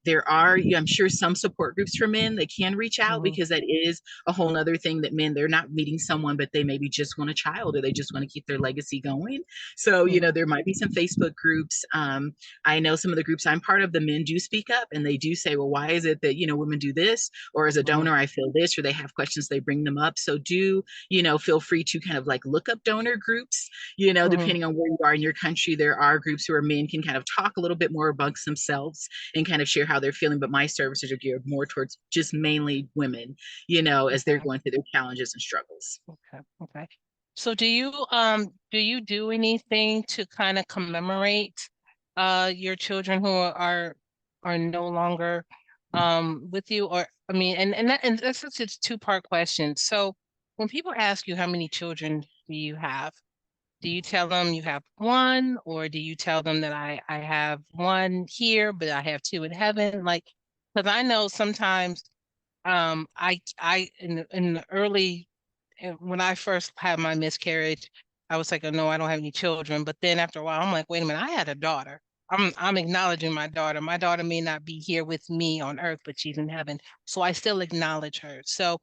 there are, I'm sure, some support groups for men that can reach out mhm, because that is a whole nother thing that men, they're not meeting someone, but they maybe just want a child or they just want to keep their legacy going. So, mhm, there might be some Facebook groups. I know some of the groups I'm part of, the men do speak up and they do say, well, why is it that, women do this? Or as a mhm, donor, I feel this, or they have questions, they bring them up. So do, feel free to kind of like look up donor groups, mhm. depending on where you are in your country. There are groups where men can kind of talk a little bit more amongst themselves and kind of share how they're feeling. But my services are geared more towards just mainly women, as they're Okay, going through their challenges and struggles. okay, okay. So do you do anything to kind of commemorate your children who are no longer with you? Or I mean, and that's such a two-part question. So when people ask you how many children do you have, do you tell them you have one, or do you tell them that I have one here, but I have two in heaven? Like, because I know sometimes I in the early when I first had my miscarriage, I was like, oh, no, I don't have any children. But then after a while, I'm like, wait a minute, I had a daughter. I'm acknowledging my daughter. My daughter may not be here with me on earth, but she's in heaven. So I still acknowledge her. So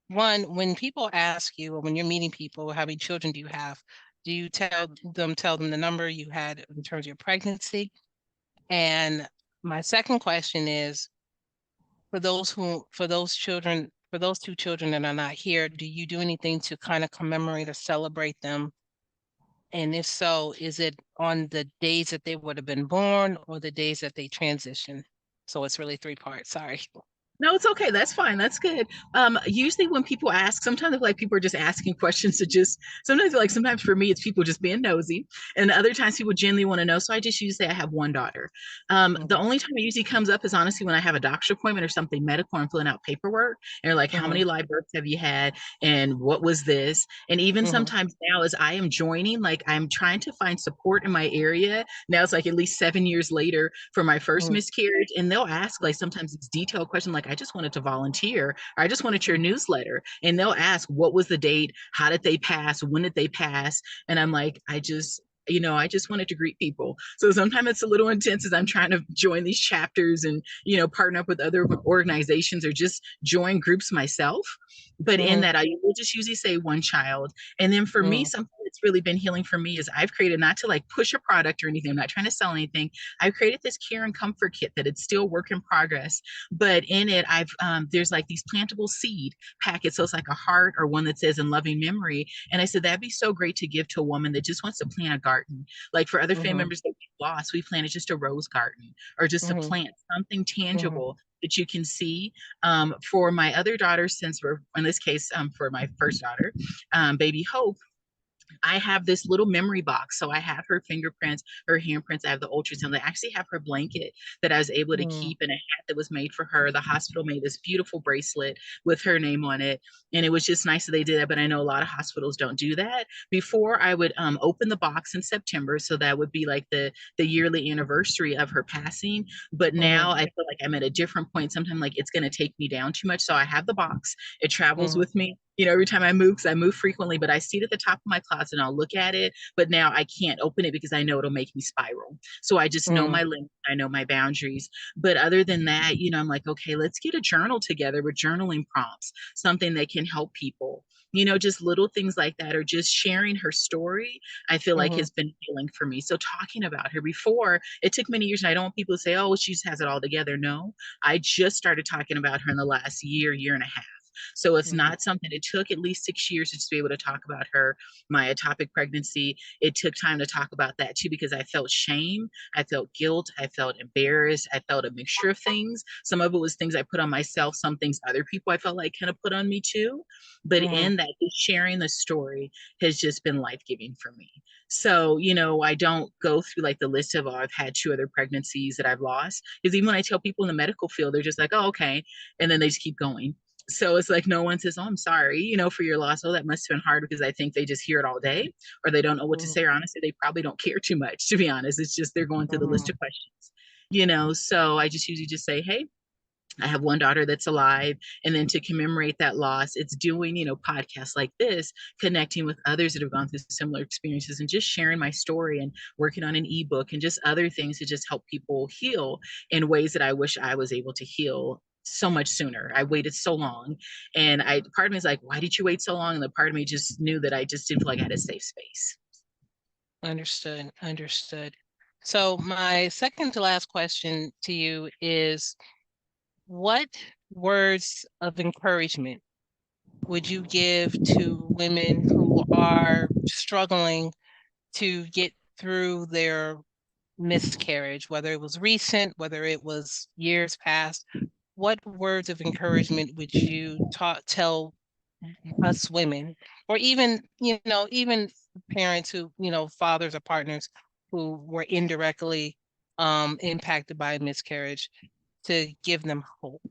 one, when people ask you, or when you're meeting people, how many children do you have? Do you tell them the number you had in terms of your pregnancy? And my second question is, for those children, for those two children that are not here, do you do anything to kind of commemorate or celebrate them? And if so, is it on the days that they would have been born or the days that they transition? So it's really three parts. Sorry. No, it's okay. That's fine. That's good. Usually when people ask, sometimes I feel like people are just asking questions to just, sometimes like, sometimes for me, it's people just being nosy. And other times people genuinely want to know. So I just usually say I have one daughter. The Mm-hmm, only time it usually comes up is honestly when I have a doctor's appointment or something medical, I'm filling out paperwork and they're like, how mm-hmm, many live births have you had? And what was this? And even mm-hmm, sometimes now as I am joining, like I'm trying to find support in my area. Now it's like at least 7 years later for my first mm-hmm, miscarriage. And they'll ask like sometimes it's detailed question like I just wanted to volunteer or I just wanted your newsletter. And they'll ask what was the date, how did they pass, when did they pass? And I'm like, I just wanted to greet people. So sometimes it's a little intense as I'm trying to join these chapters and, partner up with other organizations or just join groups myself. But in mm-hmm, that, I will just usually say one child. And then for me, mm-hmm, something that's really been healing for me is I've created, not to like push a product or anything, I'm not trying to sell anything. I've created this care and comfort kit that it's still work in progress. But in it, there's like these plantable seed packets. So it's like a heart or one that says in loving memory. And I said, that'd be so great to give to a woman that just wants to plant a garden. Like for other family mm-hmm, members that we lost, we planted just a rose garden or just a mm-hmm, plant, something mm-hmm, tangible that you can see. For my other daughter, since we're in this case, for my first daughter, baby Hope, I have this little memory box. So I have her fingerprints, her handprints. I have the ultrasound. I actually have her blanket that I was able to mm-hmm, keep and a hat that was made for her. The hospital made this beautiful bracelet with her name on it. And it was just nice that they did that. But I know a lot of hospitals don't do that. Before I would open the box in September. So that would be like the yearly anniversary of her passing. But now I feel like I'm at a different point. Sometimes like it's going to take me down too much. So I have the box. It travels mm-hmm, with me. every time I move, because I move frequently, but I see it at the top of my closet and I'll look at it, but now I can't open it because I know it'll make me spiral. So I just know Mm, my limits, I know my boundaries. But other than that, I'm like, okay, let's get a journal together with journaling prompts, something that can help people. Just little things like that, or just sharing her story, I feel like mhm, has been healing for me. So talking about her before, it took many years, and I don't want people to say, oh, well, she just has it all together. No, I just started talking about her in the last year, year and a half. So it's mhm, not something, it took at least 6 years to just be able to talk about her, my ectopic pregnancy. It took time to talk about that too, because I felt shame, I felt guilt, I felt embarrassed, I felt a mixture of things. Some of it was things I put on myself, some things other people I felt like kind of put on me too. But mhm, in that, just sharing the story has just been life giving for me. So, I don't go through like the list of, oh, I've had 2 other pregnancies that I've lost. Because even when I tell people in the medical field, they're just like, oh, okay. And then they just keep going. So it's like no one says, oh, I'm sorry, for your loss. Oh, that must have been hard, because I think they just hear it all day, or they don't know what to mhm, say. Or honestly, they probably don't care too much, to be honest. It's just they're going through the list mhm, of questions. So I just usually just say, hey, I have one daughter that's alive. And then to commemorate that loss, it's doing, podcasts like this, connecting with others that have gone through similar experiences, and just sharing my story, and working on an ebook, and just other things to just help people heal in ways that I wish I was able to heal so much sooner. I waited so long. And part of me is like, why did you wait so long? And the part of me just knew that I just didn't feel like I had a safe space. understood, understood. So my second to last question to you is, what words of encouragement would you give to women who are struggling to get through their miscarriage, whether it was recent, whether it was years past? What words of encouragement would you tell us women, or even, even parents who, fathers or partners who were indirectly impacted by a miscarriage, to give them hope?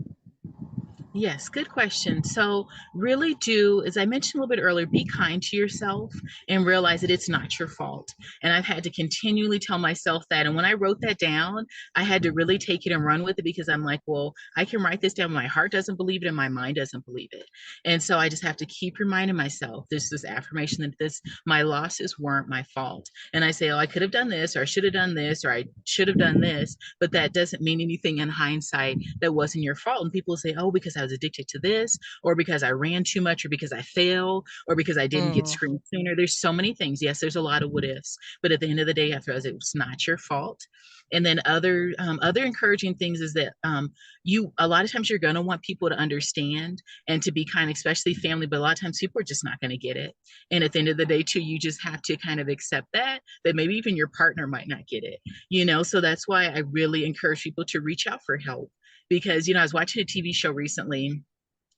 Yes, good question. So, really do, as I mentioned a little bit earlier, be kind to yourself and realize that it's not your fault. And I've had to continually tell myself that. And when I wrote that down, I had to really take it and run with it, because I'm like, well, I can write this down. My heart doesn't believe it and my mind doesn't believe it. And so I just have to keep reminding myself this affirmation that my losses weren't my fault. And I say, oh, I could have done this, or I should have done this, or I should have done this. But that doesn't mean anything in hindsight. That wasn't your fault. And people say, oh, because I was addicted to this, or because I ran too much, or because I failed, or because I didn't get Mm, screened sooner. There's so many things. Yes, there's a lot of what ifs, but at the end of the day, I realize it was not your fault. And then other encouraging things is that you a lot of times you're going to want people to understand and to be kind, especially family, but a lot of times people are just not going to get it. And at the end of the day too, you just have to kind of accept that maybe even your partner might not get it. So that's why I really encourage people to reach out for help, because I was watching a TV show recently,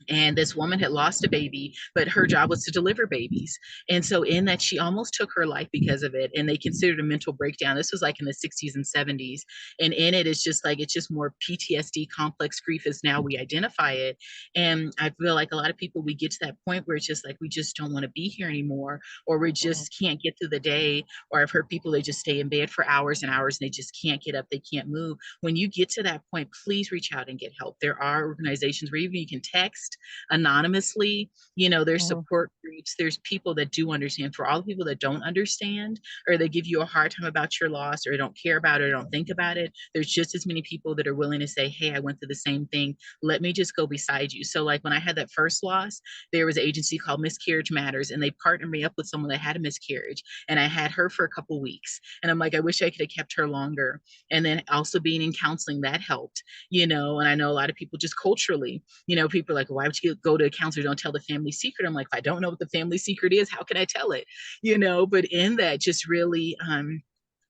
and this woman had lost a baby, but her job was to deliver babies. And so in that, she almost took her life because of it, and they considered a mental breakdown. This was like in the 60s and 70s. And in it, it's just more PTSD, complex grief, as now we identify it. And I feel like a lot of people, we get to that point where it's just like we just don't want to be here anymore, or we mhm, just can't get through the day. Or I've heard people, they just stay in bed for hours and hours and they just can't get up, they can't move. When you get to that point, please reach out and get help. There are organizations where even you can text anonymously. There's mhm, support groups, there's people that do understand. For all the people that don't understand, or they give you a hard time about your loss, or don't care about it, or don't think about it, there's just as many people that are willing to say, hey, I went through the same thing, let me just go beside you. So like when I had that first loss, there was an agency called Miscarriage Matters, and they partnered me up with someone that had a miscarriage, and I had her for a couple weeks. And I'm like, I wish I could have kept her longer. And then also being in counseling, that helped. And I know a lot of people just culturally, people are like, why would you go to a counselor? Don't tell the family secret. I'm like, if I don't know what the family secret is, how can I tell it? But in that, just really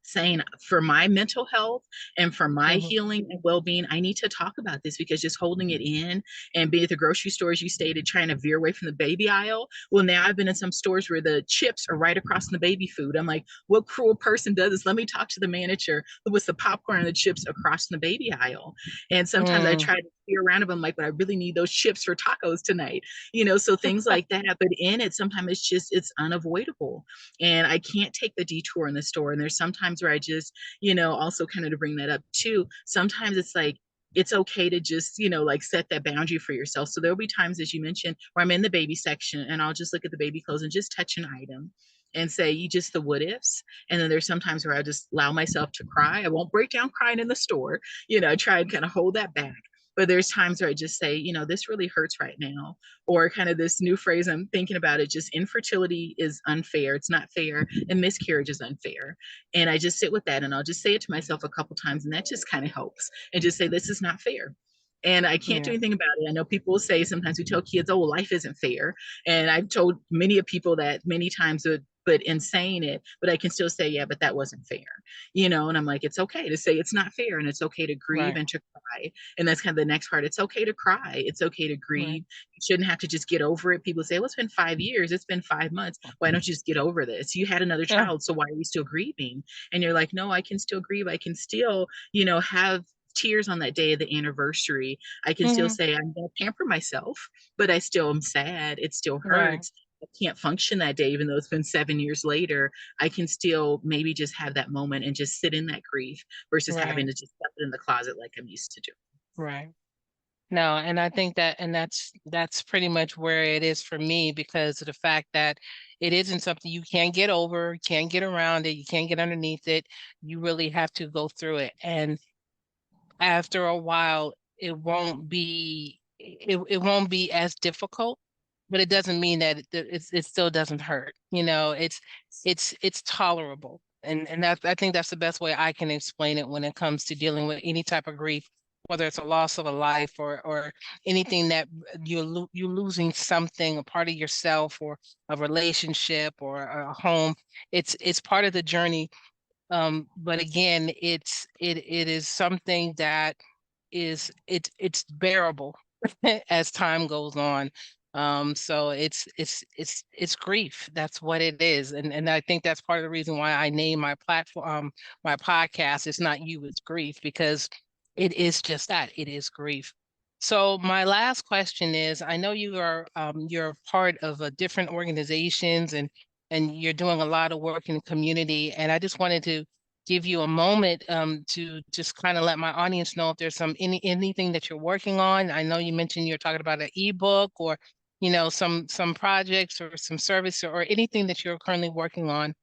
saying, for my mental health and for my mhm, healing and well-being, I need to talk about this, because just holding it in and being at the grocery stores, you stated, trying to veer away from the baby aisle. Well, now I've been in some stores where the chips are right across from the baby food. I'm like, what cruel person does this? Let me talk to the manager who puts the popcorn and the chips across from the baby aisle. And sometimes I mm, try to steer around them. I'm like, but I really need those chips for tacos tonight. So things like that. But in it, sometimes it's unavoidable, and I can't take the detour in the store. And there's sometimes where I just, also kind of to bring that up too. Sometimes it's like, it's okay to just, like set that boundary for yourself. So there'll be times, as you mentioned, where I'm in the baby section and I'll just look at the baby clothes and just touch an item and say, you just the what ifs. And then there's sometimes where I just allow myself to cry. I won't break down crying in the store, try and kind of hold that back. But there's times where I just say, this really hurts right now. Or kind of this new phrase I'm thinking about it, just infertility is unfair. It's not fair. And miscarriage is unfair. And I just sit with that and I'll just say it to myself a couple times. And that just kind of helps and just say, this is not fair. And I can't do Yeah. anything about it. I know people will say sometimes we tell kids, oh, well, life isn't fair. And I've told many of people that many times, but in saying it, but I can still say, yeah, but that wasn't fair, and I'm like, it's okay to say it's not fair and it's okay to grieve Right. and to cry. And that's kind of the next part. It's okay to cry. It's okay to Right. grieve. You shouldn't have to just get over it. People say, well, it's been 5 years. It's been 5 months. Why don't you just get over this? You had another Yeah. child. So why are you still grieving? And you're like, no, I can still grieve. I can still, have tears on that day of the anniversary. I can still Hmm. say I'm going to pamper myself, but I still am sad. It still Right. hurts. I can't function that day, even though it's been 7 years later. I can still maybe just have that moment and just sit in that grief versus having Right. to just stuff it in the closet like I'm used to doing. Right. No, and I think that, and that's pretty much where it is for me, because of the fact that it isn't something you can get over, you can't get around it, you can't get underneath it. You really have to go through it. And after a while, it won't be as difficult, but it doesn't mean that it still doesn't hurt. It's tolerable. And that, I think that's the best way I can explain it when it comes to dealing with any type of grief, whether it's a loss of a life or anything that you're losing something, a part of yourself or a relationship or a home. It's part of the journey. But again, it is something that it's bearable as time goes on. So it's grief. That's what it is. And I think that's part of the reason why I name my platform, my podcast, It's Not You, It's Grief, because it is just that. It is grief. So my last question is, I know you're part of different organizations and you're doing a lot of work in the community. And I just wanted to give you a moment to just kind of let my audience know if there's anything that you're working on. I know you mentioned you're talking about an ebook or some projects or some service or anything that you're currently working on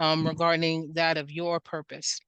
regarding that of your purpose.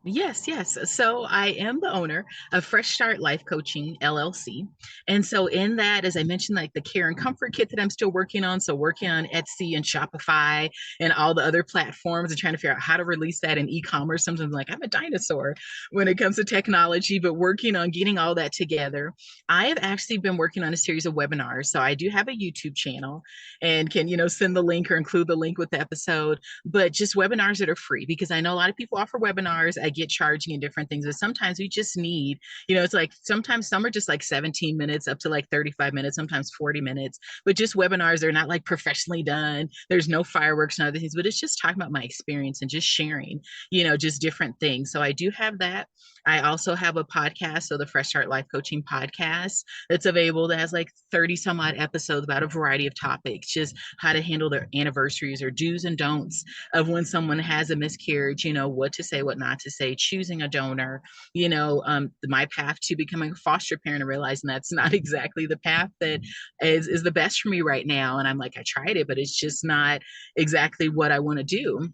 Yes, yes. So I am the owner of Fresh Start Life Coaching LLC. And so in that, as I mentioned, like the care and comfort kit that I'm still working on. So working on Etsy and Shopify and all the other platforms and trying to figure out how to release that in e-commerce. Sometimes I'm like, I'm a dinosaur when it comes to technology, but working on getting all that together. I have actually been working on a series of webinars. So I do have a YouTube channel and can, send the link or include the link with the episode, but just webinars that are free because I know a lot of people offer webinars. I get charging and different things, but sometimes we just need, it's like sometimes some are just like 17 minutes up to like 35 minutes, sometimes 40 minutes, but just webinars, they're not like professionally done. There's no fireworks and other things, but it's just talking about my experience and just sharing, just different things. So I do have that. I also have a podcast, so the Fresh Start Life Coaching podcast that's available that has like 30 some odd episodes about a variety of topics, just how to handle their anniversaries or do's and don'ts of when someone has a miscarriage, what to say, what not to say, choosing a donor, my path to becoming a foster parent and realizing that's not exactly the path that is the best for me right now. And I'm like, I tried it, but it's just not exactly what I want to do,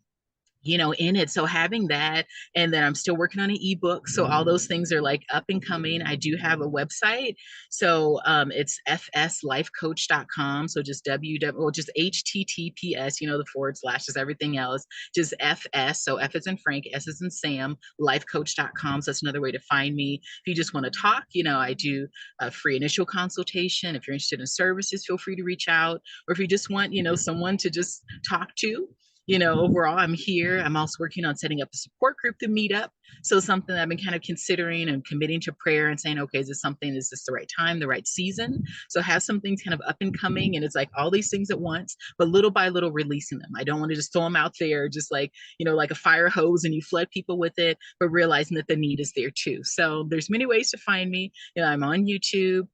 in it. So having that, and then I'm still working on an ebook. So all those things are like up and coming. I do have a website. So it's fslifecoach.com. So just just HTTPS, the forward slashes, everything else, just FS. So F is in Frank, S is in Sam, lifecoach.com. So that's another way to find me. If you just want to talk, I do a free initial consultation. If you're interested in services, feel free to reach out. Or if you just want, someone to just talk to, overall, I'm here. I'm also working on setting up a support group to meet up. So something that I've been kind of considering and committing to prayer and saying, okay, is this the right time, the right season? So have some things kind of up and coming. And it's like all these things at once, but little by little releasing them. I don't want to just throw them out there, just like, like a fire hose and you flood people with it, but realizing that the need is there too. So there's many ways to find me. I'm on YouTube.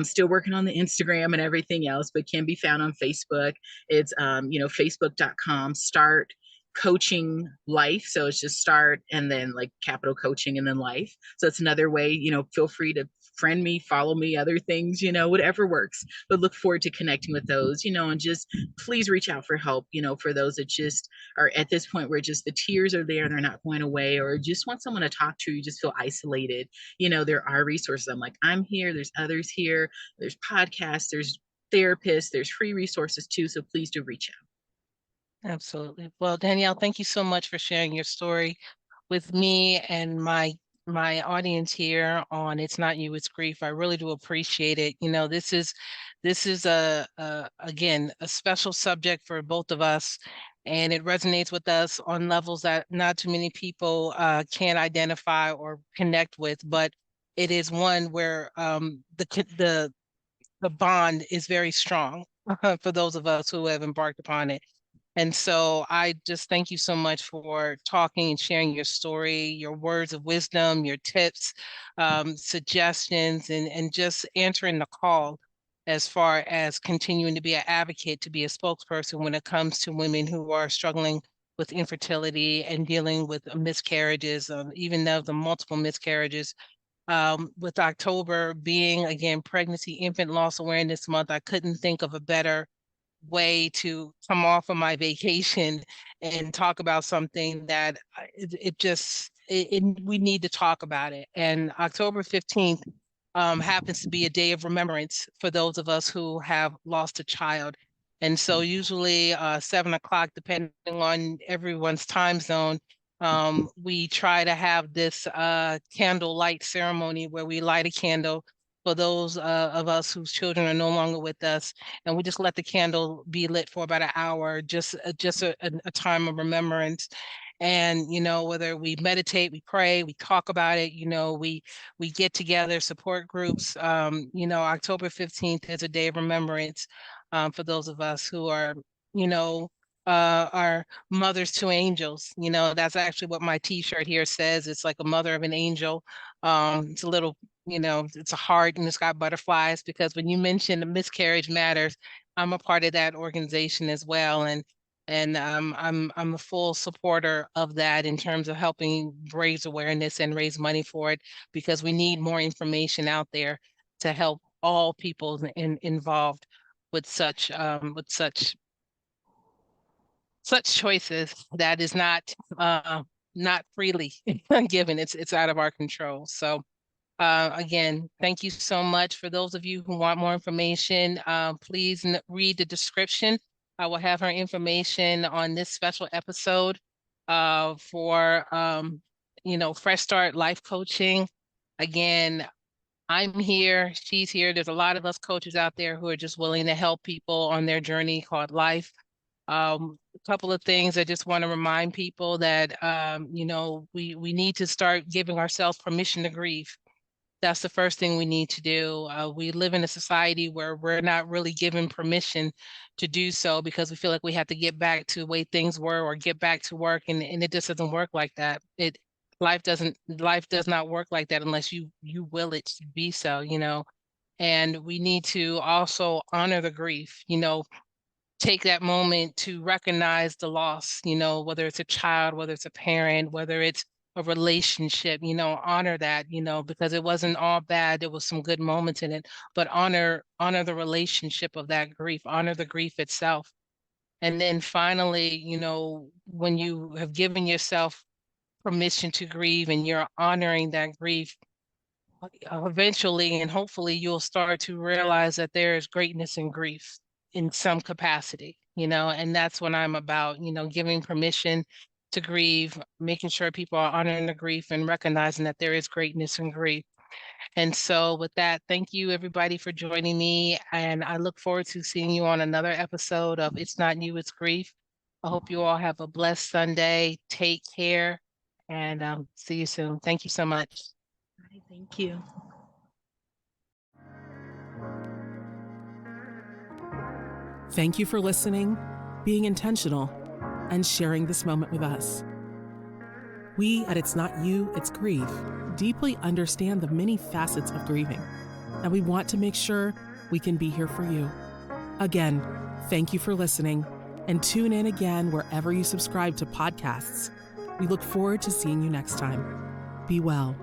Still working on the Instagram and everything else, but can be found on Facebook. It's, facebook.com, start coaching life. So it's just start and then like capital coaching and then life. So it's another way, feel free to friend me, follow me, other things, whatever works. But look forward to connecting with those, and just please reach out for help, for those that just are at this point where just the tears are there and they're not going away, or just want someone to talk to, you just feel isolated. There are resources. I'm here, there's others here, there's podcasts, there's therapists, there's free resources too. So please do reach out. Absolutely. Well, Danielle, thank you so much for sharing your story with me and my audience here on It's Not You, It's Grief. I really do appreciate it. This is again a special subject for both of us, and it resonates with us on levels that not too many people can identify or connect with. But it is one where the bond is very strong for those of us who have embarked upon it. And so I just thank you so much for talking and sharing your story, your words of wisdom, your tips, suggestions, and just answering the call as far as continuing to be an advocate, to be a spokesperson when it comes to women who are struggling with infertility and dealing with miscarriages, even though the multiple miscarriages. With October being, again, Pregnancy Infant Loss Awareness Month, I couldn't think of a better way to come off of my vacation and talk about something that we need to talk about it. And October 15th happens to be a day of remembrance for those of us who have lost a child. And so usually 7 o'clock, depending on everyone's time zone, we try to have this candle light ceremony where we light a candle for those of us whose children are no longer with us, and we just let the candle be lit for about an hour, just a time of remembrance. And whether we meditate, we pray, we talk about it, we get together, support groups. October 15th is a day of remembrance for those of us who are you know are mothers to angels. That's actually what my t-shirt here says. It's like a mother of an angel. It's a little, it's a heart and it's got butterflies, because when you mention the Miscarriage Matters, I'm a part of that organization as well. And I'm a full supporter of that in terms of helping raise awareness and raise money for it, because we need more information out there to help all people involved with such choices that is not freely given. It's out of our control. So again, thank you so much. For those of you who want more information, please read the description. I will have her information on this special episode for Fresh Start Life Coaching. Again, I'm here, she's here. There's a lot of us coaches out there who are just willing to help people on their journey called life. A couple of things I just want to remind people that, we need to start giving ourselves permission to grieve. That's the first thing we need to do. We live in a society where we're not really given permission to do so, because we feel like we have to get back to the way things were or get back to work. And it just doesn't work like that. Life does not work like that unless you will it to be so, and we need to also honor the grief, take that moment to recognize the loss, whether it's a child, whether it's a parent, whether it's a relationship, honor that, because it wasn't all bad. There was some good moments in it, but honor the relationship of that grief, honor the grief itself. And then finally, when you have given yourself permission to grieve and you're honoring that grief, eventually and hopefully you'll start to realize that there is greatness in grief in some capacity, and that's what I'm about, giving permission to grieve, making sure people are honoring the grief and recognizing that there is greatness in grief. And so with that, thank you everybody for joining me, and I look forward to seeing you on another episode of It's Not You, It's Grief. I hope you all have a blessed Sunday. Take care, and see you soon. Thank you so much. Thank you. Thank you for listening, being intentional, and sharing this moment with us. We at It's Not You, It's Grief deeply understand the many facets of grieving, and we want to make sure we can be here for you. Again, thank you for listening, And tune in again wherever you subscribe to podcasts. We look forward to seeing you next time. Be well.